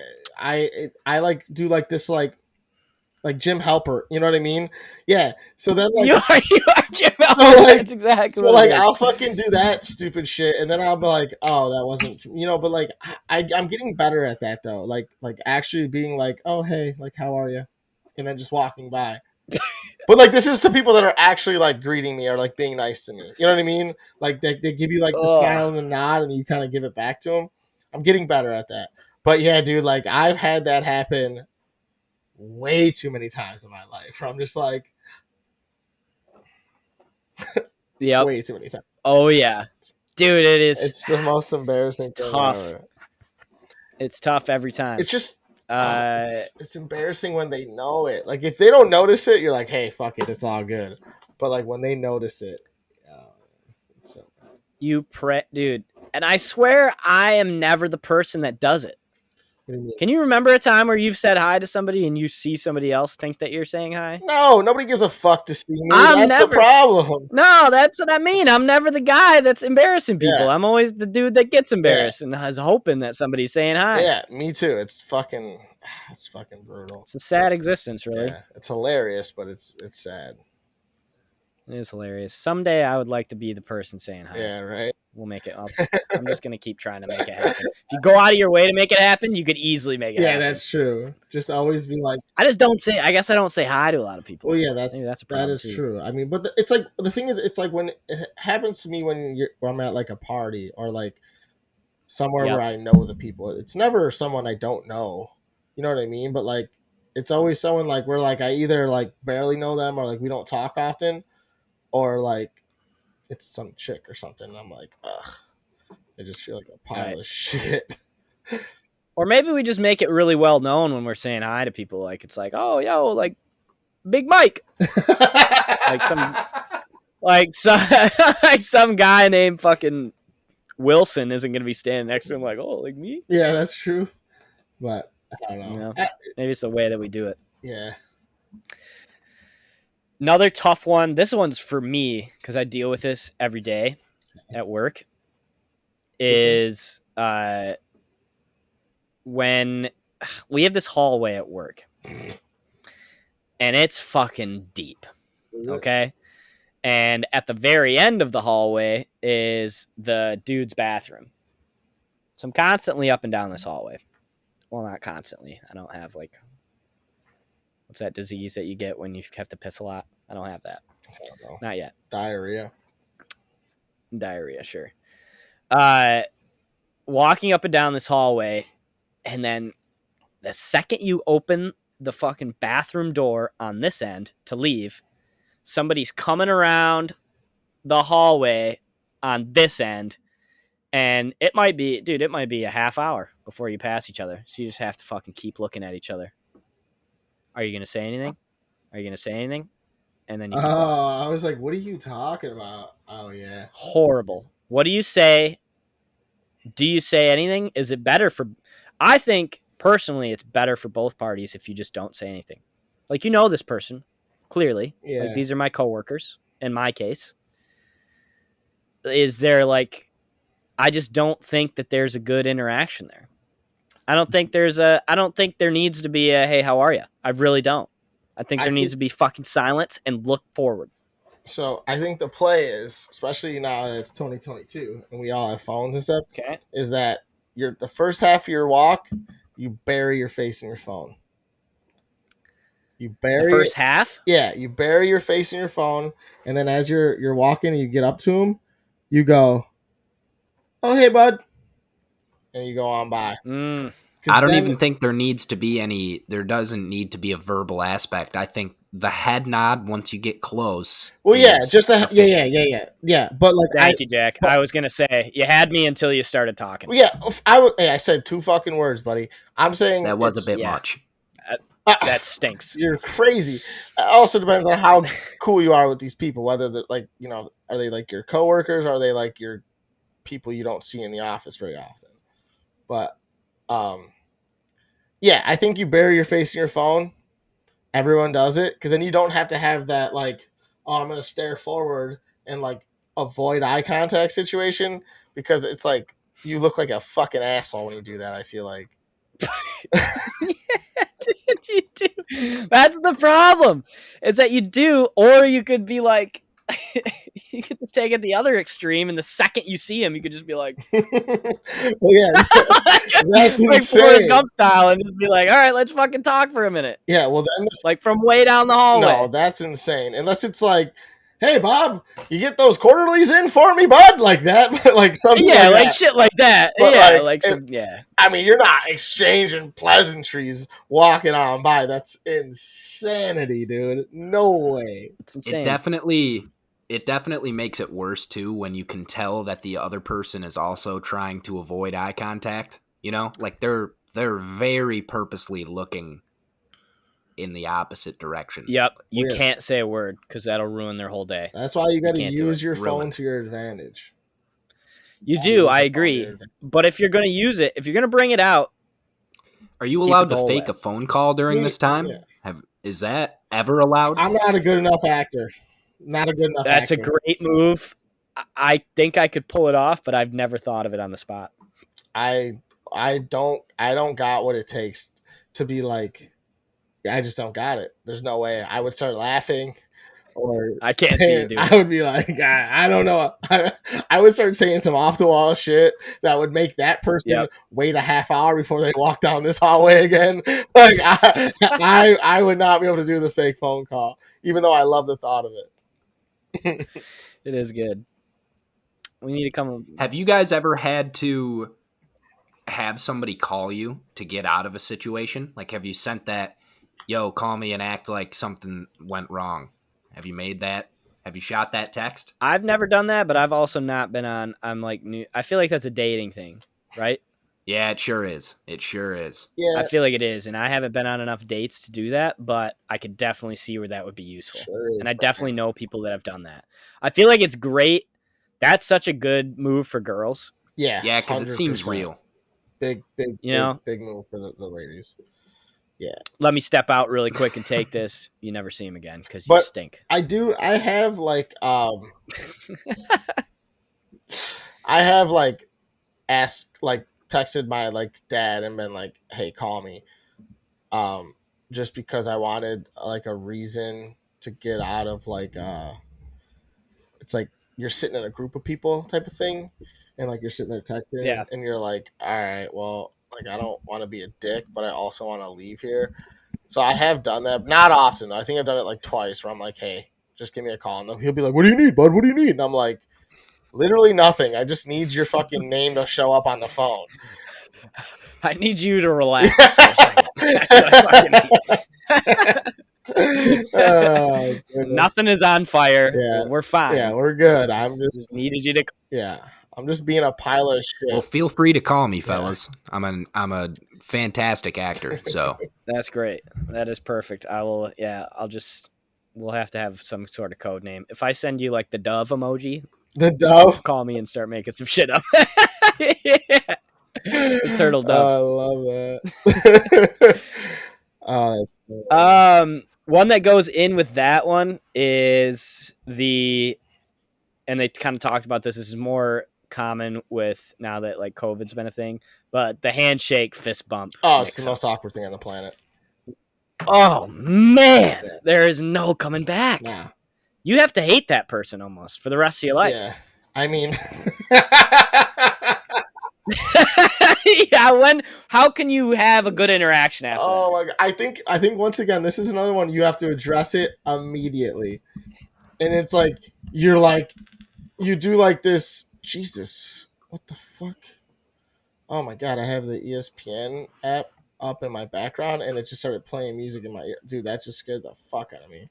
like do like this like Jim Halpert, you know what I mean? Yeah. So then like, you are Jim Halpert. So, like, that's exactly. So like I'll fucking do that stupid shit, and then I'll be like, oh, that wasn't, But like I'm getting better at that though. Like actually being like, oh hey, like how are you, and then just walking by. But like this is to people that are actually like greeting me or like being nice to me. You know what I mean? Like they give you like the smile and the nod, and you kind of give it back to them. I'm getting better at that. But yeah, dude, like I've had that happen way too many times in my life. I'm just like, yeah, way too many times. Oh yeah, dude, it is. It's the most embarrassing thing ever. It's tough every time. It's just, it's embarrassing when they know it. Like if they don't notice it, you're like, hey, fuck it, it's all good. But like when they notice it, it's so bad. Dude, and I swear I am never the person that does it. What do you mean? Can you remember a time where you've said hi to somebody and you see somebody else think that you're saying hi? No, nobody gives a fuck to see me. That's the problem. No, that's what I mean. I'm never the guy that's embarrassing people. Yeah. I'm always the dude that gets embarrassed and is hoping that somebody's saying hi. Yeah, me too. It's fucking brutal. It's a sad existence, really. Yeah, it's hilarious, but it's sad. It is hilarious. Someday I would like to be the person saying hi. Yeah, right. We'll make it up. I'm just going to keep trying to make it happen. If you go out of your way to make it happen, you could easily make it happen. Yeah, that's true. Just always be like... I guess I don't say hi to a lot of people. Well, yeah, that's a problem. That is true. I mean, but it's like, the thing is, it's like when it happens to me when I'm at like a party or like somewhere where I know the people. It's never someone I don't know. You know what I mean? But like, it's always someone like where like I either like barely know them or like we don't talk often, or like it's some chick or something. And I'm like, ugh, I just feel like a pile of shit. Or maybe we just make it really well known when we're saying hi to people. Like, it's like, oh, yo, like, Big Mike. Like some like some guy named fucking Wilson isn't gonna be standing next to him like, oh, like me. Yeah, that's true. But I don't know. You know, maybe it's the way that we do it. Yeah. Another tough one. This one's for me because I deal with this every day at work. Is when we have this hallway at work, and it's fucking deep. Okay. And at the very end of the hallway is the dude's bathroom. So I'm constantly up and down this hallway. Well, not constantly. I don't have like, what's that disease that you get when you have to piss a lot? I don't have that. I don't know. Not yet. Diarrhea, sure. Walking up and down this hallway, and then the second you open the fucking bathroom door on this end to leave, somebody's coming around the hallway on this end, and it might be a half hour before you pass each other. So you just have to fucking keep looking at each other. Are you going to say anything? And then you keep walking. I was like, what are you talking about? Oh, yeah. Horrible. What do you say? Do you say anything? Is it better for... I think, personally, it's better for both parties if you just don't say anything. Like, you know this person, clearly. Yeah. Like, these are my coworkers, in my case. Is there, like... I just don't think that there's a good interaction there. I don't think there needs to be a, hey, how are you? I really don't. I think there needs to be fucking silence and look forward. So I think the play is, especially now that it's 2022 and we all have phones and stuff, Okay. is that the first half of your walk, you bury your face in your phone. You bury the first half? Yeah, you bury your face in your phone, and then as you're walking and you get up to him, you go, oh, hey, bud. And you go on by. I don't even think there doesn't need to be a verbal aspect. I think the head nod once you get close. Well, yeah, yeah. But like, thank you, Jack. I was gonna say you had me until you started talking. Well, yeah, I said 2 fucking words, buddy. I'm saying that was a bit much. That stinks. You're crazy. It also depends on how cool you are with these people. Whether they're like, are they like your coworkers? Or are they like your people you don't see in the office very often? But, yeah, I think you bury your face in your phone. Everyone does it because then you don't have to have that like, oh, I'm gonna stare forward and like avoid eye contact situation because it's like you look like a fucking asshole when you do that. I feel like. You do. That's the problem. Is that you do, or you could be like, you could just take it the other extreme, and the second you see him, you could just be like, well, yeah, that's like Forrest Gump style, and just be like, all right, let's fucking talk for a minute. Yeah, well, then like from way down the hallway. No, that's insane. Unless it's like, hey, Bob, you get those quarterlies in for me, bud? Like that, like something. Yeah, like that. Shit like that. But yeah, like some. Yeah. I mean, you're not exchanging pleasantries walking on by. That's insanity, dude. No way. It's insane. It definitely makes it worse too when you can tell that the other person is also trying to avoid eye contact. Like they're very purposely looking in the opposite direction. Yep. You can't say a word because that'll ruin their whole day. That's why you got to use your phone to your advantage. You do. I agree. But if you're going to use it, if you're going to bring it out. Are you allowed to fake a phone call during this time? Yeah. Is that ever allowed? I'm not a good enough actor. Not a good enough That's actor. A great move. I think I could pull it off, but I've never thought of it on the spot. I don't got what it takes to be like, I just don't got it. There's no way. I would start laughing, or I can't see you doing it. I would be like, I don't know. I would start saying some off the wall shit that would make that person wait a half hour before they walk down this hallway again. Like I would not be able to do the fake phone call, even though I love the thought of it. It is good. We need to come. Have you guys ever had to have somebody call you to get out of a situation? Like, have you sent that, yo, call me and act like something went wrong? Have you made that? Have you shot that text? I've never done that, but I've also not been on. I'm like new. I feel like that's a dating thing, right? Yeah, it sure is. It sure is. Yeah, I feel like it is, and I haven't been on enough dates to do that, but I could definitely see where that would be useful. sure is. And I definitely know people that have done that. I feel like it's great. That's such a good move for girls. Yeah, Yeah, because it 100%. seems real. Big move for the ladies. Yeah. Let me step out really quick and take this. You never see him again because you But stink. I have like I have like asked, like texted my like dad and been like, hey, call me. Just because I wanted like a reason to get out of like it's like you're sitting in a group of people type of thing, and like you're sitting there texting, Yeah. and you're like, all right, well, like I don't want to be a dick, but I also want to leave here. So I have done that, not often. I think I've done it like twice, where I'm like, hey, just give me a call, and he'll be like, what do you need, bud? What do you need? And I'm like, literally nothing. I just need your fucking name to show up on the phone. I need you to relax for a second. That's what I fucking need. Oh, Nothing is on fire. Yeah. We're fine. Yeah, we're good. I'm Just needed you to. yeah, I'm just being a pile of shit. Well, feel free to call me, fellas. I'm a fantastic actor, so That's great. That is perfect. I will. Yeah, I'll just. We'll have to have some sort of code name. If I send you like the dove emoji, The dove. call me and start making some shit up. Yeah. The turtle dove. I love that. Oh, that's cool. One that goes in with that one is and they kind of talked about this. This is more common with now that like COVID's been a thing, but the handshake fist bump. Oh, it's the mix-up. most awkward thing on the planet. Oh man, there is no coming back. Nah. You have to hate that person almost for the rest of your life. Yeah. I mean, yeah. How can you have a good interaction after that? oh my god. I think once again, this is another one you have to address it immediately. And it's like you do like this. Jesus, what the fuck? Oh my god, I have the ESPN app up in my background, and it just started playing music in my ear. Dude, that just scared the fuck out of me.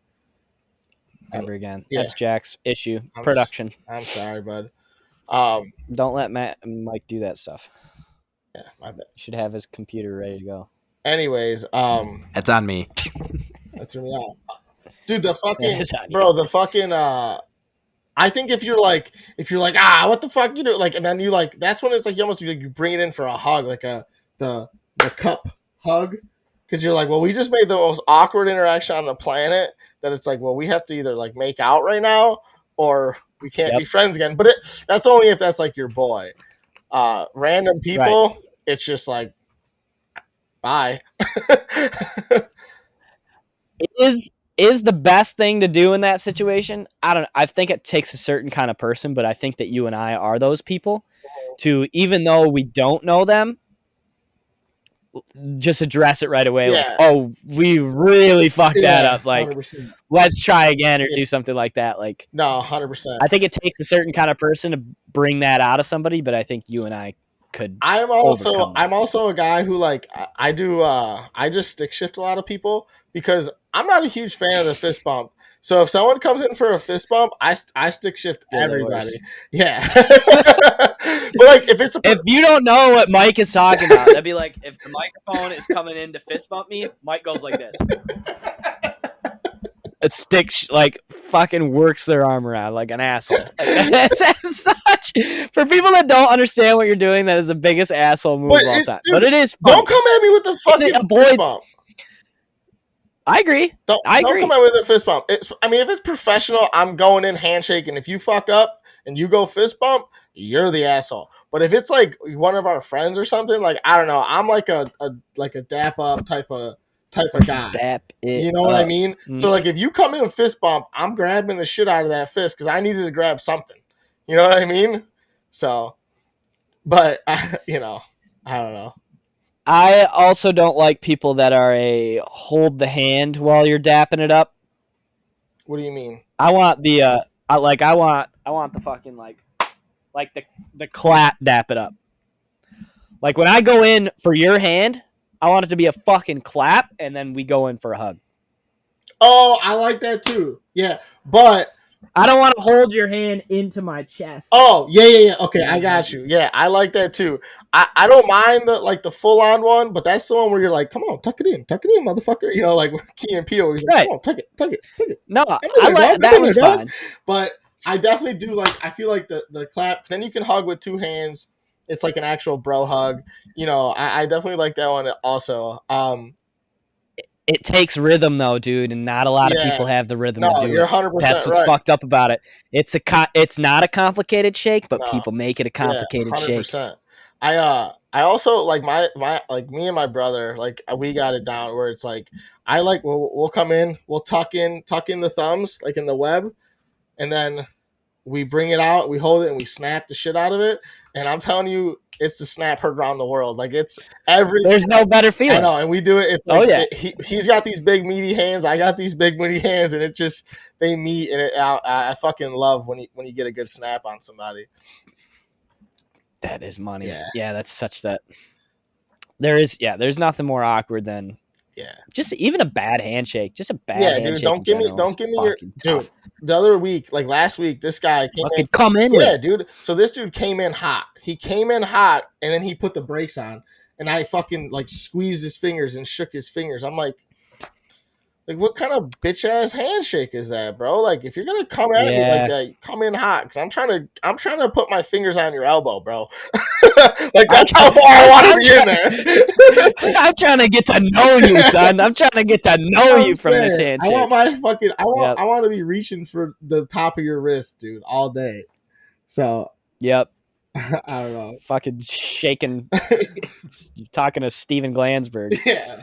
Never again. Yeah. That's Jack's issue. I'm Production. I'm sorry, bud. Don't let Matt and Mike do that stuff. Yeah, my bad. You should have his computer ready to go. Anyways, that's on me. that threw me off. Dude, the That fucking is on you. bro, the fucking I think if you're like what the fuck you do, like, and then you like, that's when it's like you almost you bring it in for a hug, like the cup hug, because you're like, well, we just made the most awkward interaction on the planet, that it's like, well, we have to either like make out right now or we can't be friends again. But that's only if that's like your boy. Random people, it's just like, bye. It is the best thing to do in that situation. I think it takes a certain kind of person, but I think that you and I are those people to, even though we don't know them, just address it right away. Yeah. Like, oh, we really fucked that up. Like, 100%. let's try again or do something like that. Like, No, 100%. I think it takes a certain kind of person to bring that out of somebody, but I think you and I could. I'm also a guy who like I just stick shift a lot of people because I'm not a huge fan of the fist bump. So if someone comes in for a fist bump, I stick shift everybody. Yeah. But like if you don't know what Mike is talking about, that'd be like if the microphone is coming in to fist bump me, Mike goes like this. It sticks like fucking works their arm around like an asshole. Like, that's such for people that don't understand what you're doing. That is the biggest asshole move of all time. But it is funny. Don't come at me with the fucking fist bump. I agree. Don't come at me with a fist bump. If it's professional, I'm going in handshake, and if you fuck up and you go fist bump, you're the asshole. But if it's like one of our friends or something, like I don't know, I'm like a dap up type of guy. You know what I mean? Mm-hmm. So like if you come in with fist bump, I'm grabbing the shit out of that fist because I needed to grab something. You know what I mean? So, but I don't know. I also don't like people that are a hold the hand while you're dapping it up. What do you mean? I want the I want the fucking like the clap dap it up. Like when I go in for your hand, I want it to be a fucking clap and then we go in for a hug. Oh, I like that too. Yeah, but I don't want to hold your hand into my chest. Oh, yeah. Okay, I got you. Yeah, I like that too. I don't mind the full on one, but that's the one where you're like, come on, tuck it in, motherfucker. You know, like Key and Peele, he's like, Right. come on, tuck it. No, I'm in I there, dog. like that I'm in one's there, dog. fine. But I definitely do like. I feel like the clap. Then you can hug with two hands. It's like an actual bro hug. You know, I definitely like that one also. It takes rhythm though, dude, and not a lot of Yeah. people have the rhythm No, to do you're it. 100% That's what's right. fucked up about it. It's not a complicated shake, but No. people make it a Yeah, complicated shake. 100%. I also like my like me and my brother, like we got it down where it's like I like we'll come in, we'll tuck in the thumbs like in the web, and then we bring it out, we hold it, and we snap the shit out of it. And I'm telling you, it's the snap heard around the world. Like it's every. There's no better feeling. I know, and we do it. It's Oh like yeah. he's got these big meaty hands, I got these big meaty hands, and it just they meet, and I fucking love when you get a good snap on somebody. That is money. Yeah. Yeah, that's such that. There's nothing more awkward than just even a bad handshake. Just a bad handshake. Dude, don't give me your dude. The other week, like last week, this guy come in with it. dude. So this dude came in hot. He came in hot, and then he put the brakes on, and I fucking like squeezed his fingers and shook his fingers. I'm like what kind of bitch ass handshake is that, bro? Like if you're gonna come at me like that, come in hot because I'm trying to put my fingers on your elbow, bro. Like that's how far I want to be in there. I'm trying to get to know you, son. I'm trying to get to know you from this handshake. I want to be reaching for the top of your wrist, dude, all day. So yep. I don't know. Fucking shaking. Talking to Steven Glansberg. Yeah.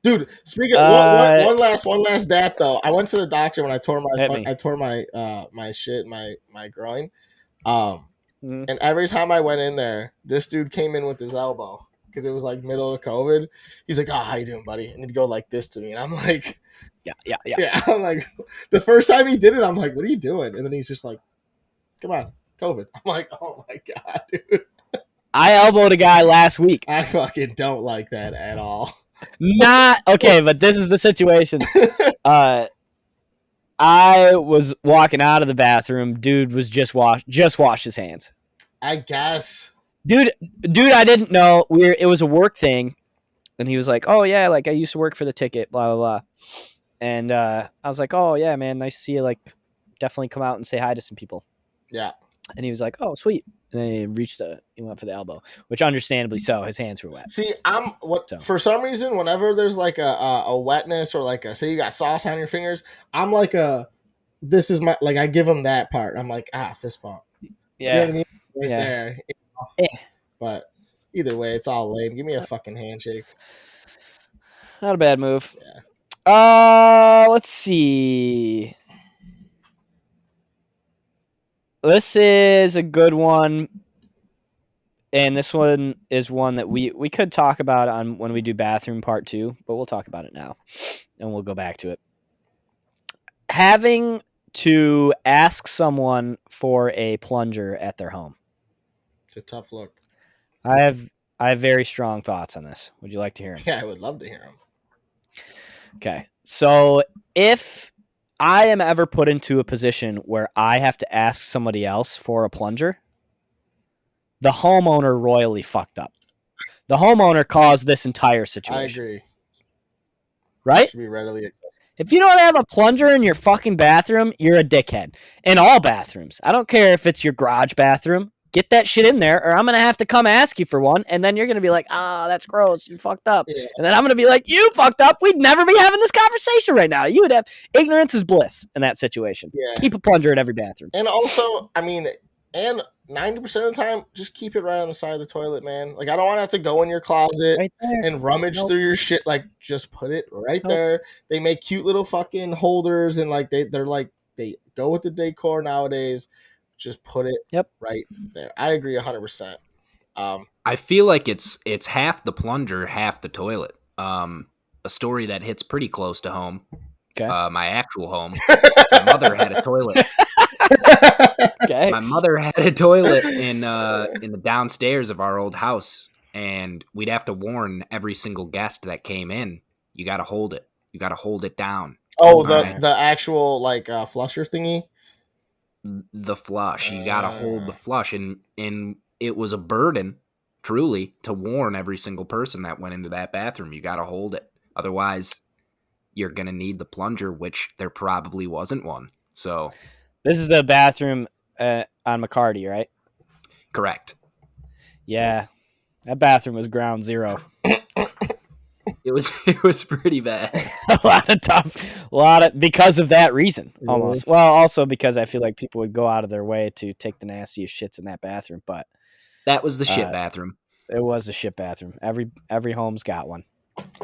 Dude, speaking of one last dap though. I went to the doctor when I tore my groin. And every time I went in there, this dude came in with his elbow because it was like middle of COVID. He's like, "Oh, how you doing, buddy?" And he'd go like this to me, and I'm like, "Yeah." I'm like, the first time he did it, I'm like, "What are you doing?" And then he's just like, "Come on, COVID." I'm like, "Oh my god, dude." I elbowed a guy last week. I fucking don't like that at all. Not okay, but this is the situation. I was walking out of the bathroom. Dude was just washed his hands. I guess. Dude, I didn't know. It was a work thing, and he was like, "Oh yeah, like I used to work for the ticket, blah blah blah." And I was like, "Oh yeah, man, nice to see you. Like, definitely come out and say hi to some people." Yeah. And he was like, "Oh sweet." And then he went for the elbow, which understandably so. His hands were wet. See, for some reason, whenever there's like a wetness or like say you got sauce on your fingers, I'm like this is my like I give him that part. I'm like fist bump. Yeah, you know what I mean, there. But either way, it's all lame. Give me a fucking handshake. Not a bad move. Yeah. Let's see. This is a good one, and this one is one that we could talk about on when we do bathroom part 2, but we'll talk about it now, and we'll go back to it. Having to ask someone for a plunger at their home. It's a tough look. I have very strong thoughts on this. Would you like to hear them? Yeah, I would love to hear them. Okay, so if I am ever put into a position where I have to ask somebody else for a plunger, the homeowner royally fucked up. The homeowner caused this entire situation. I agree. Right? It should be readily accessible. If you don't have a plunger in your fucking bathroom, you're a dickhead. In all bathrooms. I don't care if it's your garage bathroom. Get that shit in there, or I'm going to have to come ask you for one, and then you're going to be like, that's gross. You fucked up. Yeah. And then I'm going to be like, you fucked up. We'd never be having this conversation right now. You would have ignorance is bliss in that situation. Yeah. Keep a plunger in every bathroom. And also, I mean, and 90% of the time, just keep it right on the side of the toilet, man. Like, I don't want to have to go in your closet and rummage through your shit. Like, just put it right there. They make cute little fucking holders, and like they're like they go with the decor nowadays. Just put it right there. I agree 100%. I feel like it's half the plunger, half the toilet. A story that hits pretty close to home. Okay. My actual home. My mother had a toilet. Okay. My mother had a toilet in the downstairs of our old house, and we'd have to warn every single guest that came in. You got to hold it. You got to hold it down. Oh, the actual like flusher thingy. the flush. You got to hold the flush, and it was a burden, truly, to warn every single person that went into that bathroom. You got to hold it, otherwise, you're gonna need the plunger, which there probably wasn't one. So This is the bathroom on McCarty, right? correct. Yeah, that bathroom was ground zero. It was pretty bad. a lot of because of that reason, almost. Well, also because I feel like people would go out of their way to take the nastiest shits in that bathroom, but that was the shit bathroom. It was a shit bathroom. Every home's got one.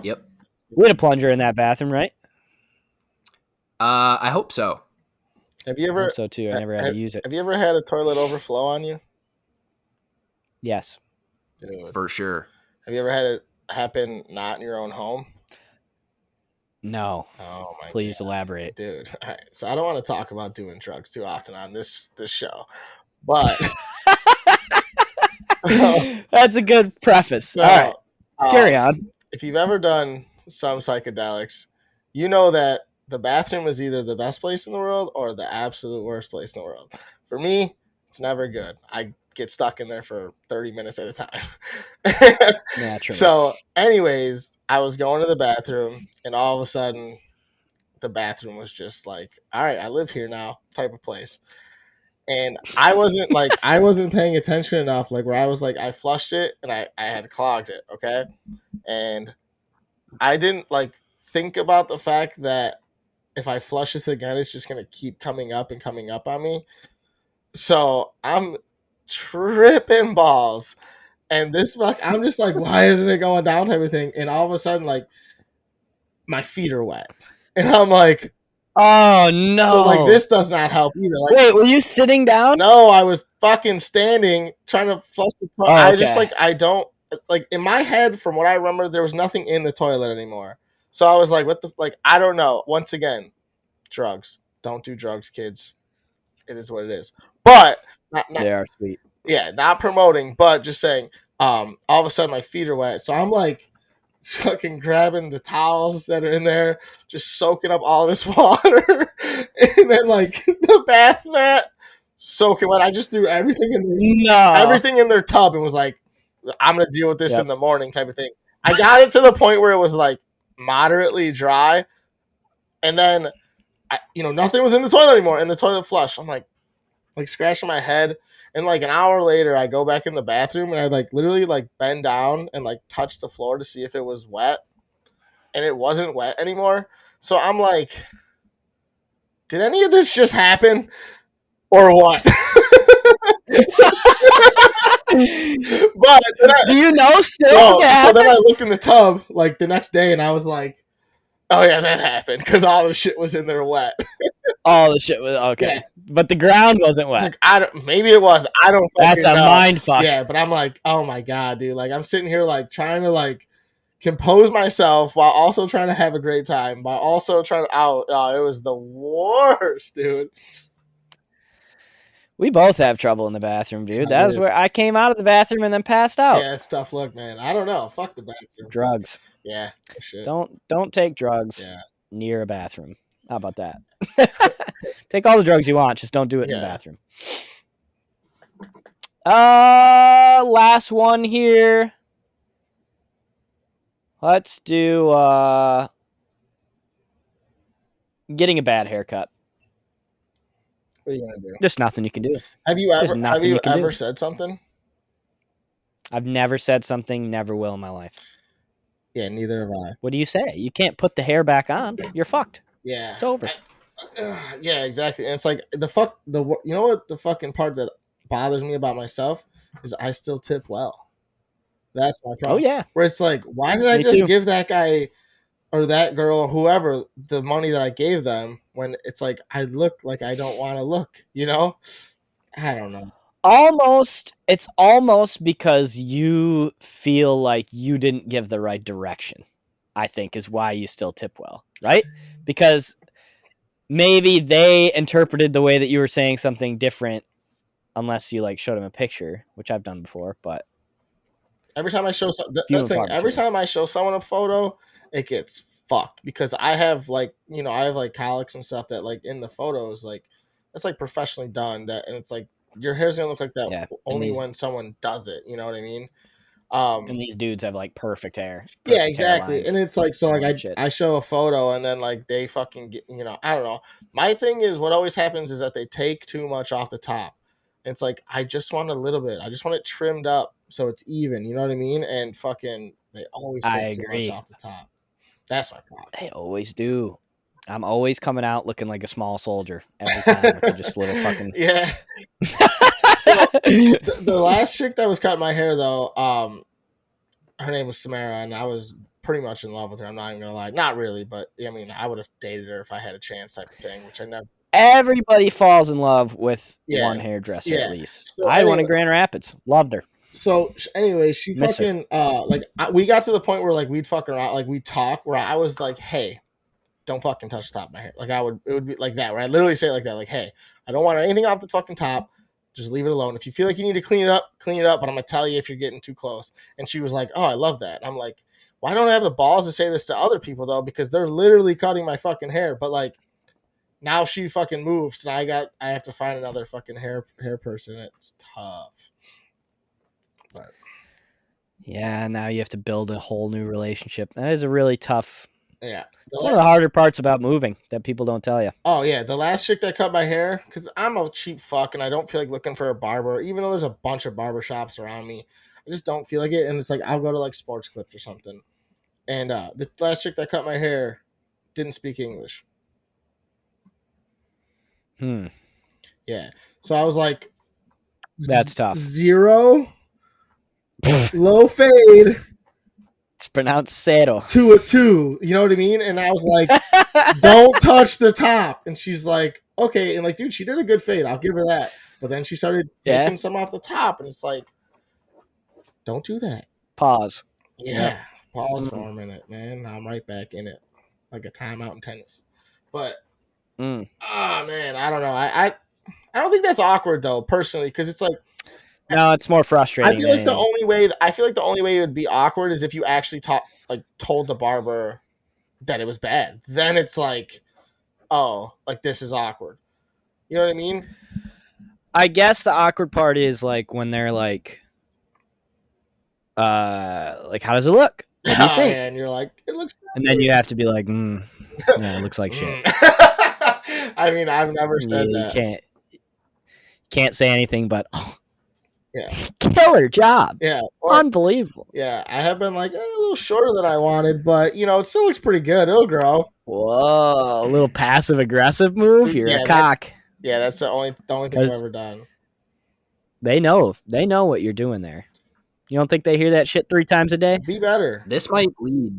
Yep. We had a plunger in that bathroom, right? I hope so. Have you ever? I hope so too. I never had to use it. Have you ever had a toilet overflow on you? Yes. Dude. For sure. Have you ever had it happen not in your own home? No. Oh my Please God. elaborate. Dude. All right. So I don't want to talk about doing drugs too often on this show. But that's a good preface. So, all right. Carry on. If you've ever done some psychedelics, you know that the bathroom is either the best place in the world or the absolute worst place in the world. For me, it's never good. I get stuck in there for 30 minutes at a time. Naturally. So, anyways, I was going to the bathroom, and all of a sudden, the bathroom was just like, all right, I live here now type of place. And I wasn't paying attention enough, like where I was like, I flushed it and I had clogged it, okay? And I didn't like think about the fact that if I flush this again, it's just gonna keep coming up on me. So I'm tripping balls. And I'm just like, why isn't it going down type of thing? And all of a sudden, like, my feet are wet. And I'm like, oh no. So like this does not help either. Like, wait, were you sitting down? No, I was fucking standing trying to flush the toilet. Oh, okay. I just like I don't like in my head from what I remember there was nothing in the toilet anymore. So I was like, what the like I don't know. Once again, drugs. Don't do drugs, kids. It is what it is. But not they are sweet. Yeah, not promoting, but just saying, all of a sudden my feet are wet. So I'm like fucking grabbing the towels that are in there, just soaking up all this water, and then like the bath mat soaking wet. I just threw everything in their tub and was like, I'm gonna deal with this in the morning type of thing. I got it to the point where it was like moderately dry, and then nothing was in the toilet anymore, and the toilet flushed. I'm like scratching my head. And like an hour later, I go back in the bathroom and I like literally like bend down and like touch the floor to see if it was wet, and it wasn't wet anymore. So I'm like, did any of this just happen, or what? But do you know still? So then I looked in the tub like the next day and I was like, oh yeah, that happened because all the shit was in there wet. All the shit was okay, yeah. But the ground wasn't wet. Like, maybe it was. I don't. That's a mind fuck. Yeah, but I'm like, oh my God, dude! Like I'm sitting here like trying to like compose myself while also trying to have a great time, while also trying to out. It was the worst, dude. We both have trouble in the bathroom, dude. That was where I came out of the bathroom and then passed out. Yeah, it's tough luck, man. I don't know. Fuck the bathroom. Drugs. Yeah. Shit. Don't take drugs near a bathroom. How about that? Take all the drugs you want, just don't do it in the bathroom. Last one here. Let's do getting a bad haircut. What are you gonna do? There's nothing you can do. Have you ever said something? I've never said something, never will in my life. Yeah, neither have I. What do you say? You can't put the hair back on. You're fucked. Yeah. It's over. Yeah, exactly. And it's like you know what the fucking part that bothers me about myself is I still tip well. That's my problem. Oh yeah. Where it's like, why did I just give that guy or that girl or whoever the money that I gave them when it's like I look like I don't want to look, you know? I don't know. It's almost because you feel like you didn't give the right direction, I think, is why you still tip well, right? Because maybe they interpreted the way that you were saying something different unless you like showed them a picture, which I've done before, but every time I show time I show someone a photo, it gets fucked because I have like colics and stuff that like in the photos, like that's like professionally done. That, and it's like your hair's gonna look like that Yeah, only when someone does it. You know what I mean? And these dudes have like perfect hair. Yeah, Perfect exactly. hairlines. And it's like, so like Shit. I show a photo and then like they fucking get, you know, I don't know. My thing is what always happens is that they take too much off the top. It's like I just want a little bit. I just want it trimmed up so it's even. You know what I mean? And fucking they always I take too much agree. off the top. That's my problem. They always do. I'm always coming out looking like a small soldier every time with just little fucking. Yeah. So, the last chick that was cutting my hair though, her name was Samara, and I was pretty much in love with her. I'm not even gonna lie, not really, but I mean, I would have dated her if I had a chance, type of thing. Which I never. Everybody falls in love with Yeah, one hairdresser yeah. at least. So I went anyway, in Grand Rapids. Loved her. so anyway, she Miss her. fucking like we got to the point where like we'd fuck around, like we'd talk, where I was like, hey, don't fucking touch the top of my hair. Like it would be like that, where I literally say it like that, like, hey, I don't want anything off the fucking top. Just leave it alone. If you feel like you need to clean it up, clean it up. But I'm gonna tell you if you're getting too close. And she was like, oh, I love that. I'm like, why don't I have the balls to say this to other people though? Because they're literally cutting my fucking hair. But like now she fucking moves, and I have to find another fucking hair person. It's tough. But Yeah, now you have to build a whole new relationship. That is a really tough. yeah. It's one of the harder parts about moving that people don't tell you. Oh yeah, the last chick that cut my hair, because I'm a cheap fuck and I don't feel like looking for a barber, even though there's a bunch of barber shops around me. I just don't feel like it, and it's like I'll go to like Sports Clips or something. And the last chick that cut my hair didn't speak English. Yeah, so I was like, That's tough. 0, low fade It's pronounced cero. to a 2. You know what I mean? And I was like, don't touch the top. And she's like, okay. And like, dude, she did a good fade. I'll give her that. But then she started taking some off the top, and it's like, don't do that. Pause. Yeah. Yep. Pause for a minute, man. I'm right back in it. Like a timeout in tennis. But man, I don't know. I don't think that's awkward though, personally, because it's like, no, it's more frustrating. I feel like the only way it would be awkward is if you actually told the barber that it was bad. Then it's like, oh, like this is awkward. You know what I mean? I guess the awkward part is like when they're like how does it look? What do you think? And you're like, it looks good. And then you have to be like, yeah, it looks like shit. I mean, I've never said that. You can't say anything but, yeah, killer job. Yeah, unbelievable. Yeah, I have been like a little shorter than I wanted, but you know, it still looks pretty good. It'll grow. Whoa, a little passive aggressive move. You're a cock. That's the only thing I've ever done. They know what you're doing there. You don't think they hear that shit 3 times a day? Be better. This might lead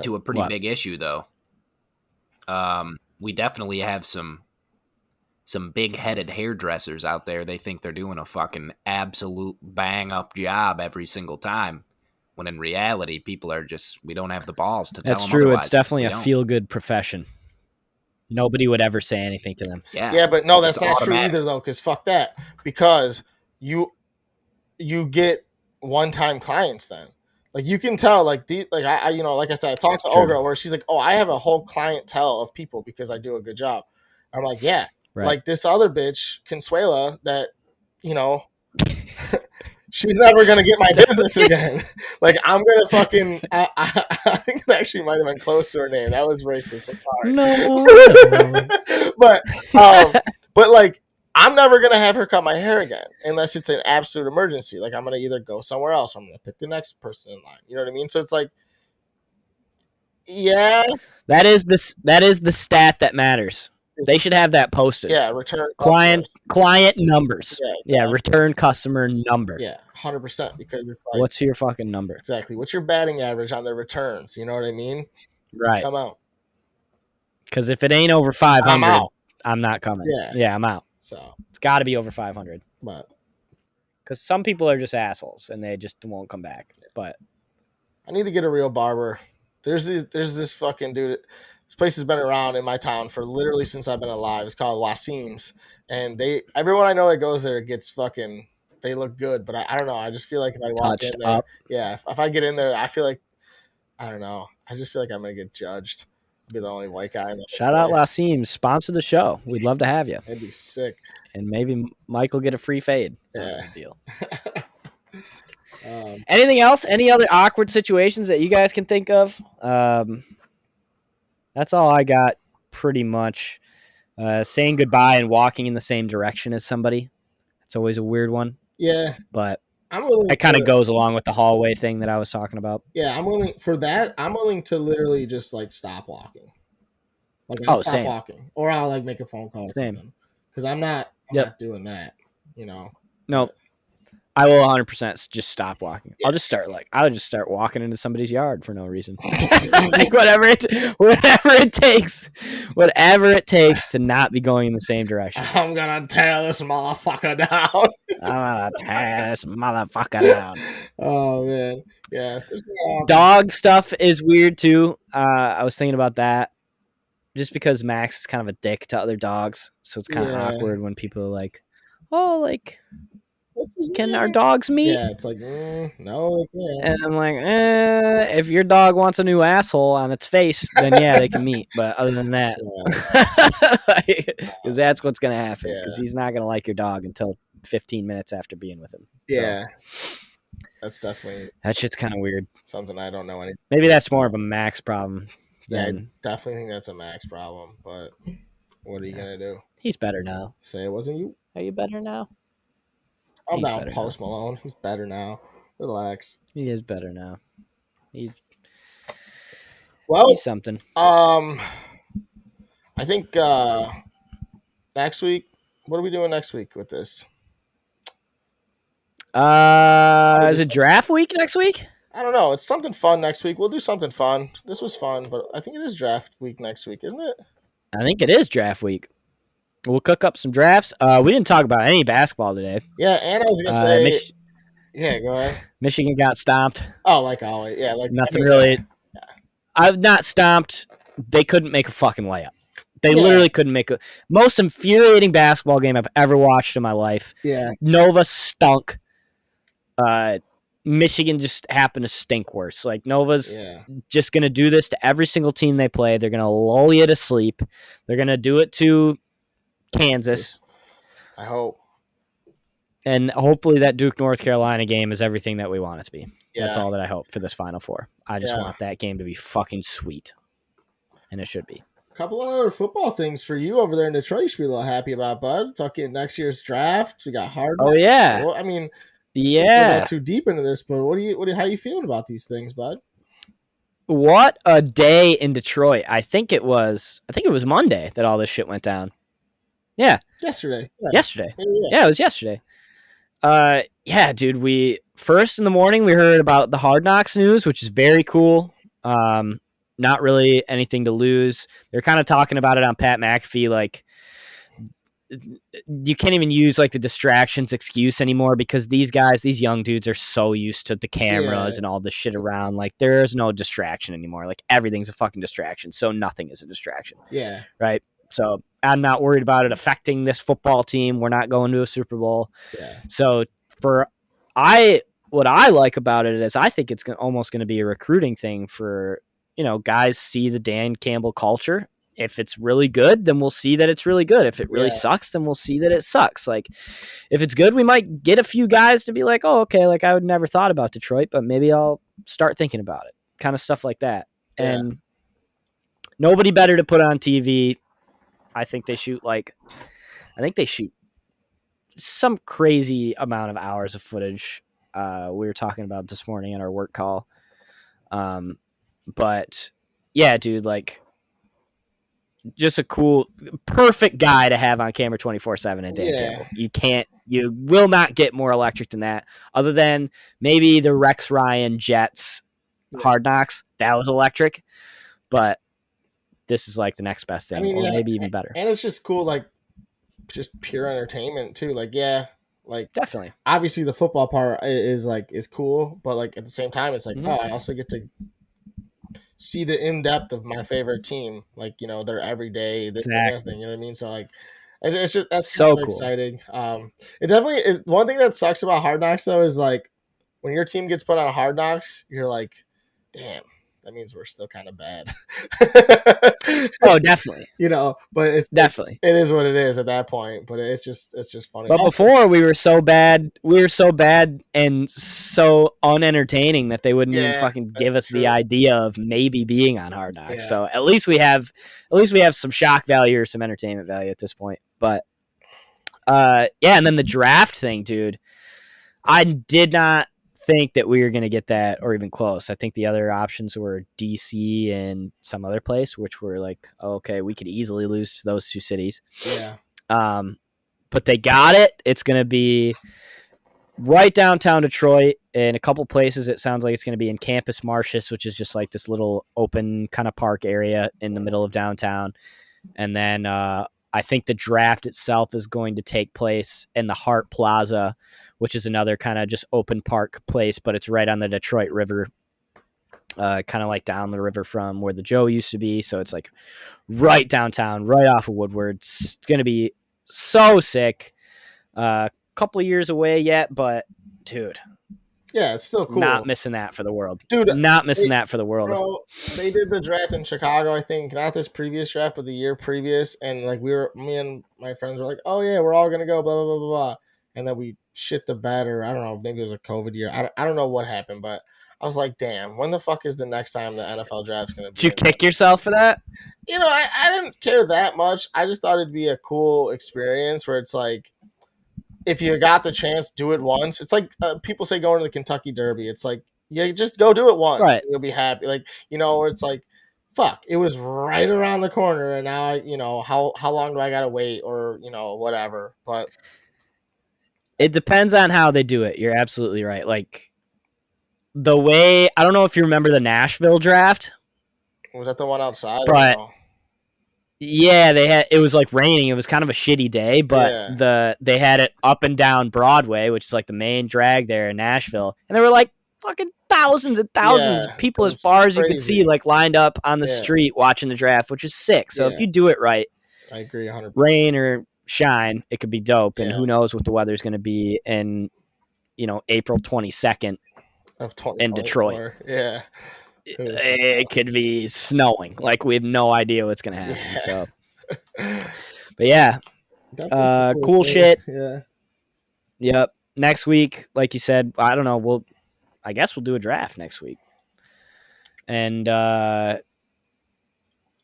to a pretty big issue, though. We definitely have some big-headed hairdressers out there. They think they're doing a fucking absolute bang-up job every single time, when in reality, people are just, we don't have the balls to tell them That's true. otherwise. It's definitely a feel-good profession. Nobody would ever say anything to them. Yeah, but no, that's not true either, though, because fuck that. Because you get one-time clients then. Like you can tell, like I you know, like I said, I talked to Olga where she's like, oh, I have a whole clientele of people because I do a good job. I'm like, yeah. Right. Like this other bitch, Consuela, that, you know, she's never gonna get my business again. Like I'm gonna fucking. I think it actually might have been close to her name. That was racist. I'm sorry. No. but like I'm never gonna have her cut my hair again unless it's an absolute emergency. Like I'm gonna either go somewhere else or I'm gonna pick the next person in line. You know what I mean? So it's like, yeah, that is the stat that matters. They should have that posted. Yeah, return client numbers. Yeah, exactly. Yeah, return customer number. Yeah, 100%. Because it's like, what's your fucking number? Exactly. What's your batting average on their returns? You know what I mean? Right. Come out. Because if it ain't over 500, I'm not coming. Yeah, I'm out. So it's got to be over 500. But because some people are just assholes and they just won't come back. But I need to get a real barber. There's this fucking dude. This place has been around in my town for literally since I've been alive. It's called Wasim's, and everyone I know that goes there gets fucking. They look good, but I don't know. I just feel like if I walk in there, if I get in there, I feel like I don't know. I just feel like I'm gonna get judged. Be the only white guy in the Shout out place. Lasim, sponsor the show. We'd love to have you. That'd be sick. And maybe Mike will get a free fade out Yeah. of the deal. Um, Anything else? Any other awkward situations that you guys can think of? That's all I got, pretty much. Saying goodbye and walking in the same direction as somebody. It's always a weird one, yeah, but I'm willing. it kind of goes along with the hallway thing that I was talking about. Yeah, I'm willing for that. I'm willing to literally just like stop walking. Like I'll stop same. walking, or I'll like make a phone call or Same. something. Because I'm not doing that. You know. No, I will 100% just stop walking. Yeah. I would just start walking into somebody's yard for no reason. Like whatever it takes to not be going in the same direction. I'm gonna tear this motherfucker down. I'm gonna tear this motherfucker down. Oh man, yeah. Dog stuff is weird too. I was thinking about that, just because Max is kind of a dick to other dogs, so it's kind of awkward when people are like, "Oh, like." Can our dogs meet? Yeah, it's like, no, they can't. And I'm like, if your dog wants a new asshole on its face, then yeah, they can meet. But other than that, because that's what's going to happen. Because he's not going to like your dog until 15 minutes after being with him. Yeah. So, that's definitely... That shit's kind of weird. Something I don't know anything. Maybe that's more of a Max problem. Yeah, I definitely think that's a Max problem. But what are you going to do? He's better now. Say it wasn't you? Are you better now? I'm down Post Malone. He's better now. Relax. He is better now. He's something. I think next week. What are we doing next week with this? Is it draft week next week? I don't know. It's something fun next week. We'll do something fun. This was fun, but I think it is draft week next week, isn't it? I think it is draft week. We'll cook up some drafts. We didn't talk about any basketball today. Yeah, and I was gonna say, yeah, go ahead. Michigan got stomped. Oh, like always, yeah, like nothing really. Yeah. I've not stomped. They couldn't make a fucking layup. They literally couldn't make a most infuriating basketball game I've ever watched in my life. Yeah, Nova stunk. Michigan just happened to stink worse. Like Nova's just gonna do this to every single team they play. They're gonna lull you to sleep. They're gonna do it to Kansas. I hope. And hopefully that Duke North Carolina game is everything that we want it to be. Yeah. That's all that I hope for this Final Four. I just want that game to be fucking sweet. And it should be. A couple other football things for you over there in Detroit you should be a little happy about, bud. Talking next year's draft. We got hard. Oh yeah. So, I mean, yeah. Not too deep into this, but how are you feeling about these things, bud? What a day in Detroit. I think it was Monday that all this shit went down. Yeah. Yesterday. Yeah. Yesterday. Yeah, it was yesterday. Yeah, dude, we first in the morning we heard about the Hard Knocks news, which is very cool. Not really anything to lose. They're kind of talking about it on Pat McAfee, like you can't even use like the distractions excuse anymore because these guys, these young dudes are so used to the cameras and all this shit around. Like there's no distraction anymore. Like everything's a fucking distraction. So nothing is a distraction. Yeah. Right. So I'm not worried about it affecting this football team. We're not going to a Super Bowl. Yeah. So what I like about it is I think it's almost going to be a recruiting thing for, guys see the Dan Campbell culture. If it's really good, then we'll see that it's really good. If it really sucks, then we'll see that it sucks. Like if it's good, we might get a few guys to be like, oh, okay, like I would never thought about Detroit, but maybe I'll start thinking about it. Kind of stuff like that. Yeah. And nobody better to put on TV. I think they shoot some crazy amount of hours of footage. We were talking about this morning in our work call. But yeah, dude, like just a cool, perfect guy to have on camera 24/7 at Dan Campbell. You will not get more electric than that other than maybe the Rex Ryan Jets Hard Knocks. That was electric, but this is like the next best thing, or maybe even better. And it's just cool, like just pure entertainment too. Like, like definitely. Obviously, the football part is cool, but like at the same time, it's like, oh, I also get to see the in depth of my favorite team, like their everyday this thing. You know what I mean? So like, it's just that's so cool. Exciting. It definitely one thing that sucks about Hard Knocks though is like when your team gets put on Hard Knocks, you're like, damn. that means we're still kind of bad. Oh, definitely. But it's Definitely. it is what it is at that point. But it's just funny. But before we were so bad and so unentertaining that they wouldn't even fucking give us the idea of maybe being on Hard Knocks. Yeah. So at least we have some shock value or some entertainment value at this point. But and then the draft thing, dude. I did not think that we were going to get that or even close. I think the other options were DC and some other place, which were like, okay, we could easily lose to those two cities. Yeah. But they got it. It's going to be right downtown Detroit. In a couple places, it sounds like it's going to be in Campus Martius, which is just like this little open kind of park area in the middle of downtown. And then I think the draft itself is going to take place in the Hart Plaza, which is another kind of just open park place, but it's right on the Detroit River, kind of like down the river from where the Joe used to be. So it's like right downtown, right off of Woodward. It's going to be so sick. Couple years away yet, but dude, yeah, it's still cool. Not missing that for the world, dude. Not missing that for the world. Bro, they did the draft in Chicago, I think, not this previous draft, but the year previous, and like me and my friends were like, "Oh yeah, we're all gonna go," blah blah blah blah blah, and then we shit the bed, or I don't know, maybe it was a COVID year. I don't know what happened, but I was like, "Damn, when the fuck is the next time the NFL draft's gonna be?" Did you kick yourself for that? I didn't care that much. I just thought it'd be a cool experience where it's like, if you got the chance, do it once. It's like people say going to the Kentucky Derby. It's like, yeah, just go do it once. Right. You'll be happy. Like, where it's like, fuck, it was right around the corner, and now how long do I gotta wait, or whatever. But it depends on how they do it. You're absolutely right. Like the way, I don't know if you remember the Nashville draft. Was that the one outside? But yeah, it was like raining. It was kind of a shitty day, but they had it up and down Broadway, which is like the main drag there in Nashville. And there were like fucking thousands and thousands of people as far as you could see, like lined up on the street watching the draft, which is sick. So if you do it right, I agree 100%. Rain or shine, it could be dope. And who knows what the weather's going to be in, April 22nd in Detroit. Yeah. It could be snowing. Like, we have no idea what's going to happen. So, but yeah, cool shit. Yeah. Yep. Next week, like you said, I don't know. I guess we'll do a draft next week. And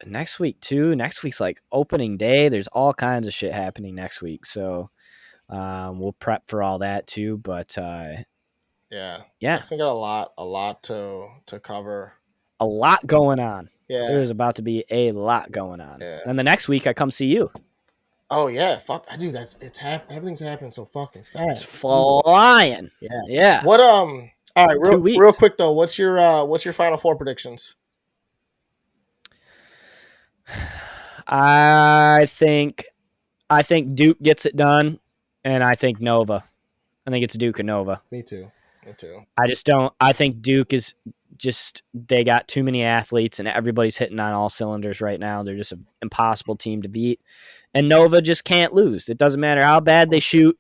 next week too. Next week's like opening day. There's all kinds of shit happening next week. So we'll prep for all that too. But yeah. I think got a lot to cover. A lot going on. Yeah. There's about to be a lot going on. Yeah. And the next week I come see you. Oh yeah, fuck! I do. Everything's happening so fucking fast. It's flying. Yeah. What All right, real quick though. What's your Final Four predictions? I think Duke gets it done, and I think Nova. I think it's Duke and Nova. Me too. I just don't. I think Duke is just, they got too many athletes, and everybody's hitting on all cylinders right now. They're just an impossible team to beat. And Nova just can't lose. It doesn't matter how bad they shoot.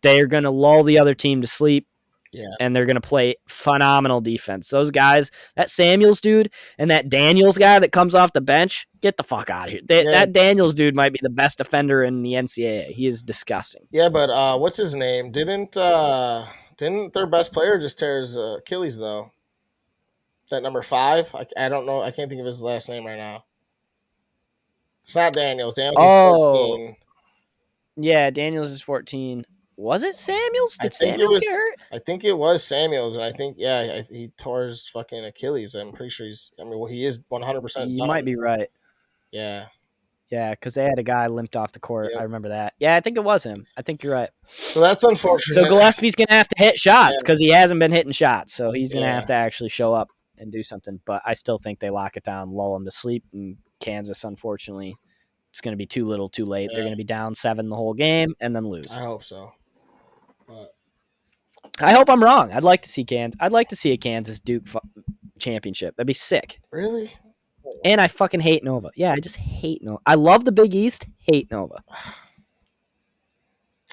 They're going to lull the other team to sleep. Yeah. And they're going to play phenomenal defense. Those guys, that Samuels dude and that Daniels guy that comes off the bench, get the fuck out of here. That Daniels dude might be the best defender in the NCAA. He is disgusting. Yeah, but what's his name? Didn't their best player just tear his Achilles, though? Is that number 5? I don't know. I can't think of his last name right now. It's not Daniels. Daniels is 14. Yeah, Daniels is 14. Was it Samuels? Did Samuels get hurt? I think it was Samuels, and I think, he tore his fucking Achilles. I'm pretty sure he is 100% done. You might be right. Yeah. Yeah, because they had a guy limped off the court. Yep. I remember that. Yeah, I think it was him. I think you're right. So that's unfortunate. So Gillespie's going to have to hit shots because he hasn't been hitting shots. So he's going to have to actually show up and do something. But I still think they lock it down, lull him to sleep. And Kansas, unfortunately, it's going to be too little too late. They're going to be down 7 the whole game and then lose. I hope so. But I hope I'm wrong. I'd like to see Kansas. I'd like to see a Kansas Duke championship. That'd be sick. Really? And I fucking hate Nova. Yeah, I just hate Nova. I love the Big East. Hate Nova.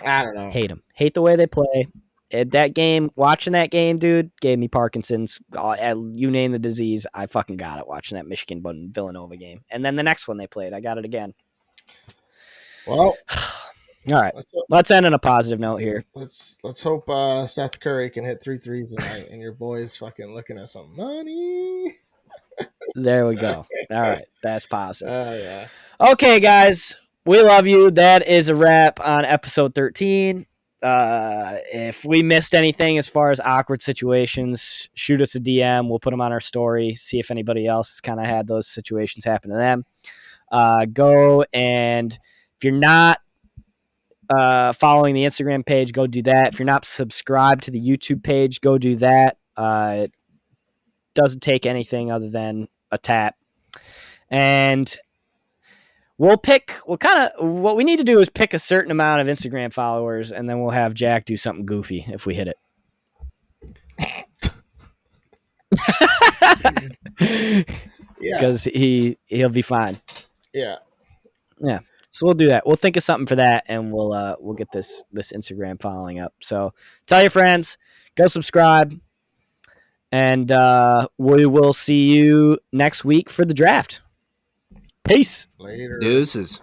I don't know. Hate them. Hate the way they play. that game, watching that game, dude, gave me Parkinson's. You name the disease, I fucking got it watching that Michigan Villanova game. And then the next one they played, I got it again. Well, all right. Let's end on a positive note here. Let's hope Seth Curry can hit 3 threes tonight, and your boys fucking looking at some money. There we go. All right, that's positive. Yeah. Okay, guys, we love you. That is a wrap on episode 13. If we missed anything as far as awkward situations, shoot us a DM. We'll put them on our story. See if anybody else has kind of had those situations happen to them. Go and if you're not following the Instagram page, go do that. If you're not subscribed to the YouTube page, go do that. It doesn't take anything other than a tap. And what we need to do is pick a certain amount of Instagram followers, and then we'll have Jack do something goofy if we hit it. Because he'll be fine. Yeah. So we'll do that. We'll think of something for that, and we'll get this Instagram following up. So tell your friends, go subscribe, and we will see you next week for the draft. Peace. Later. Deuces.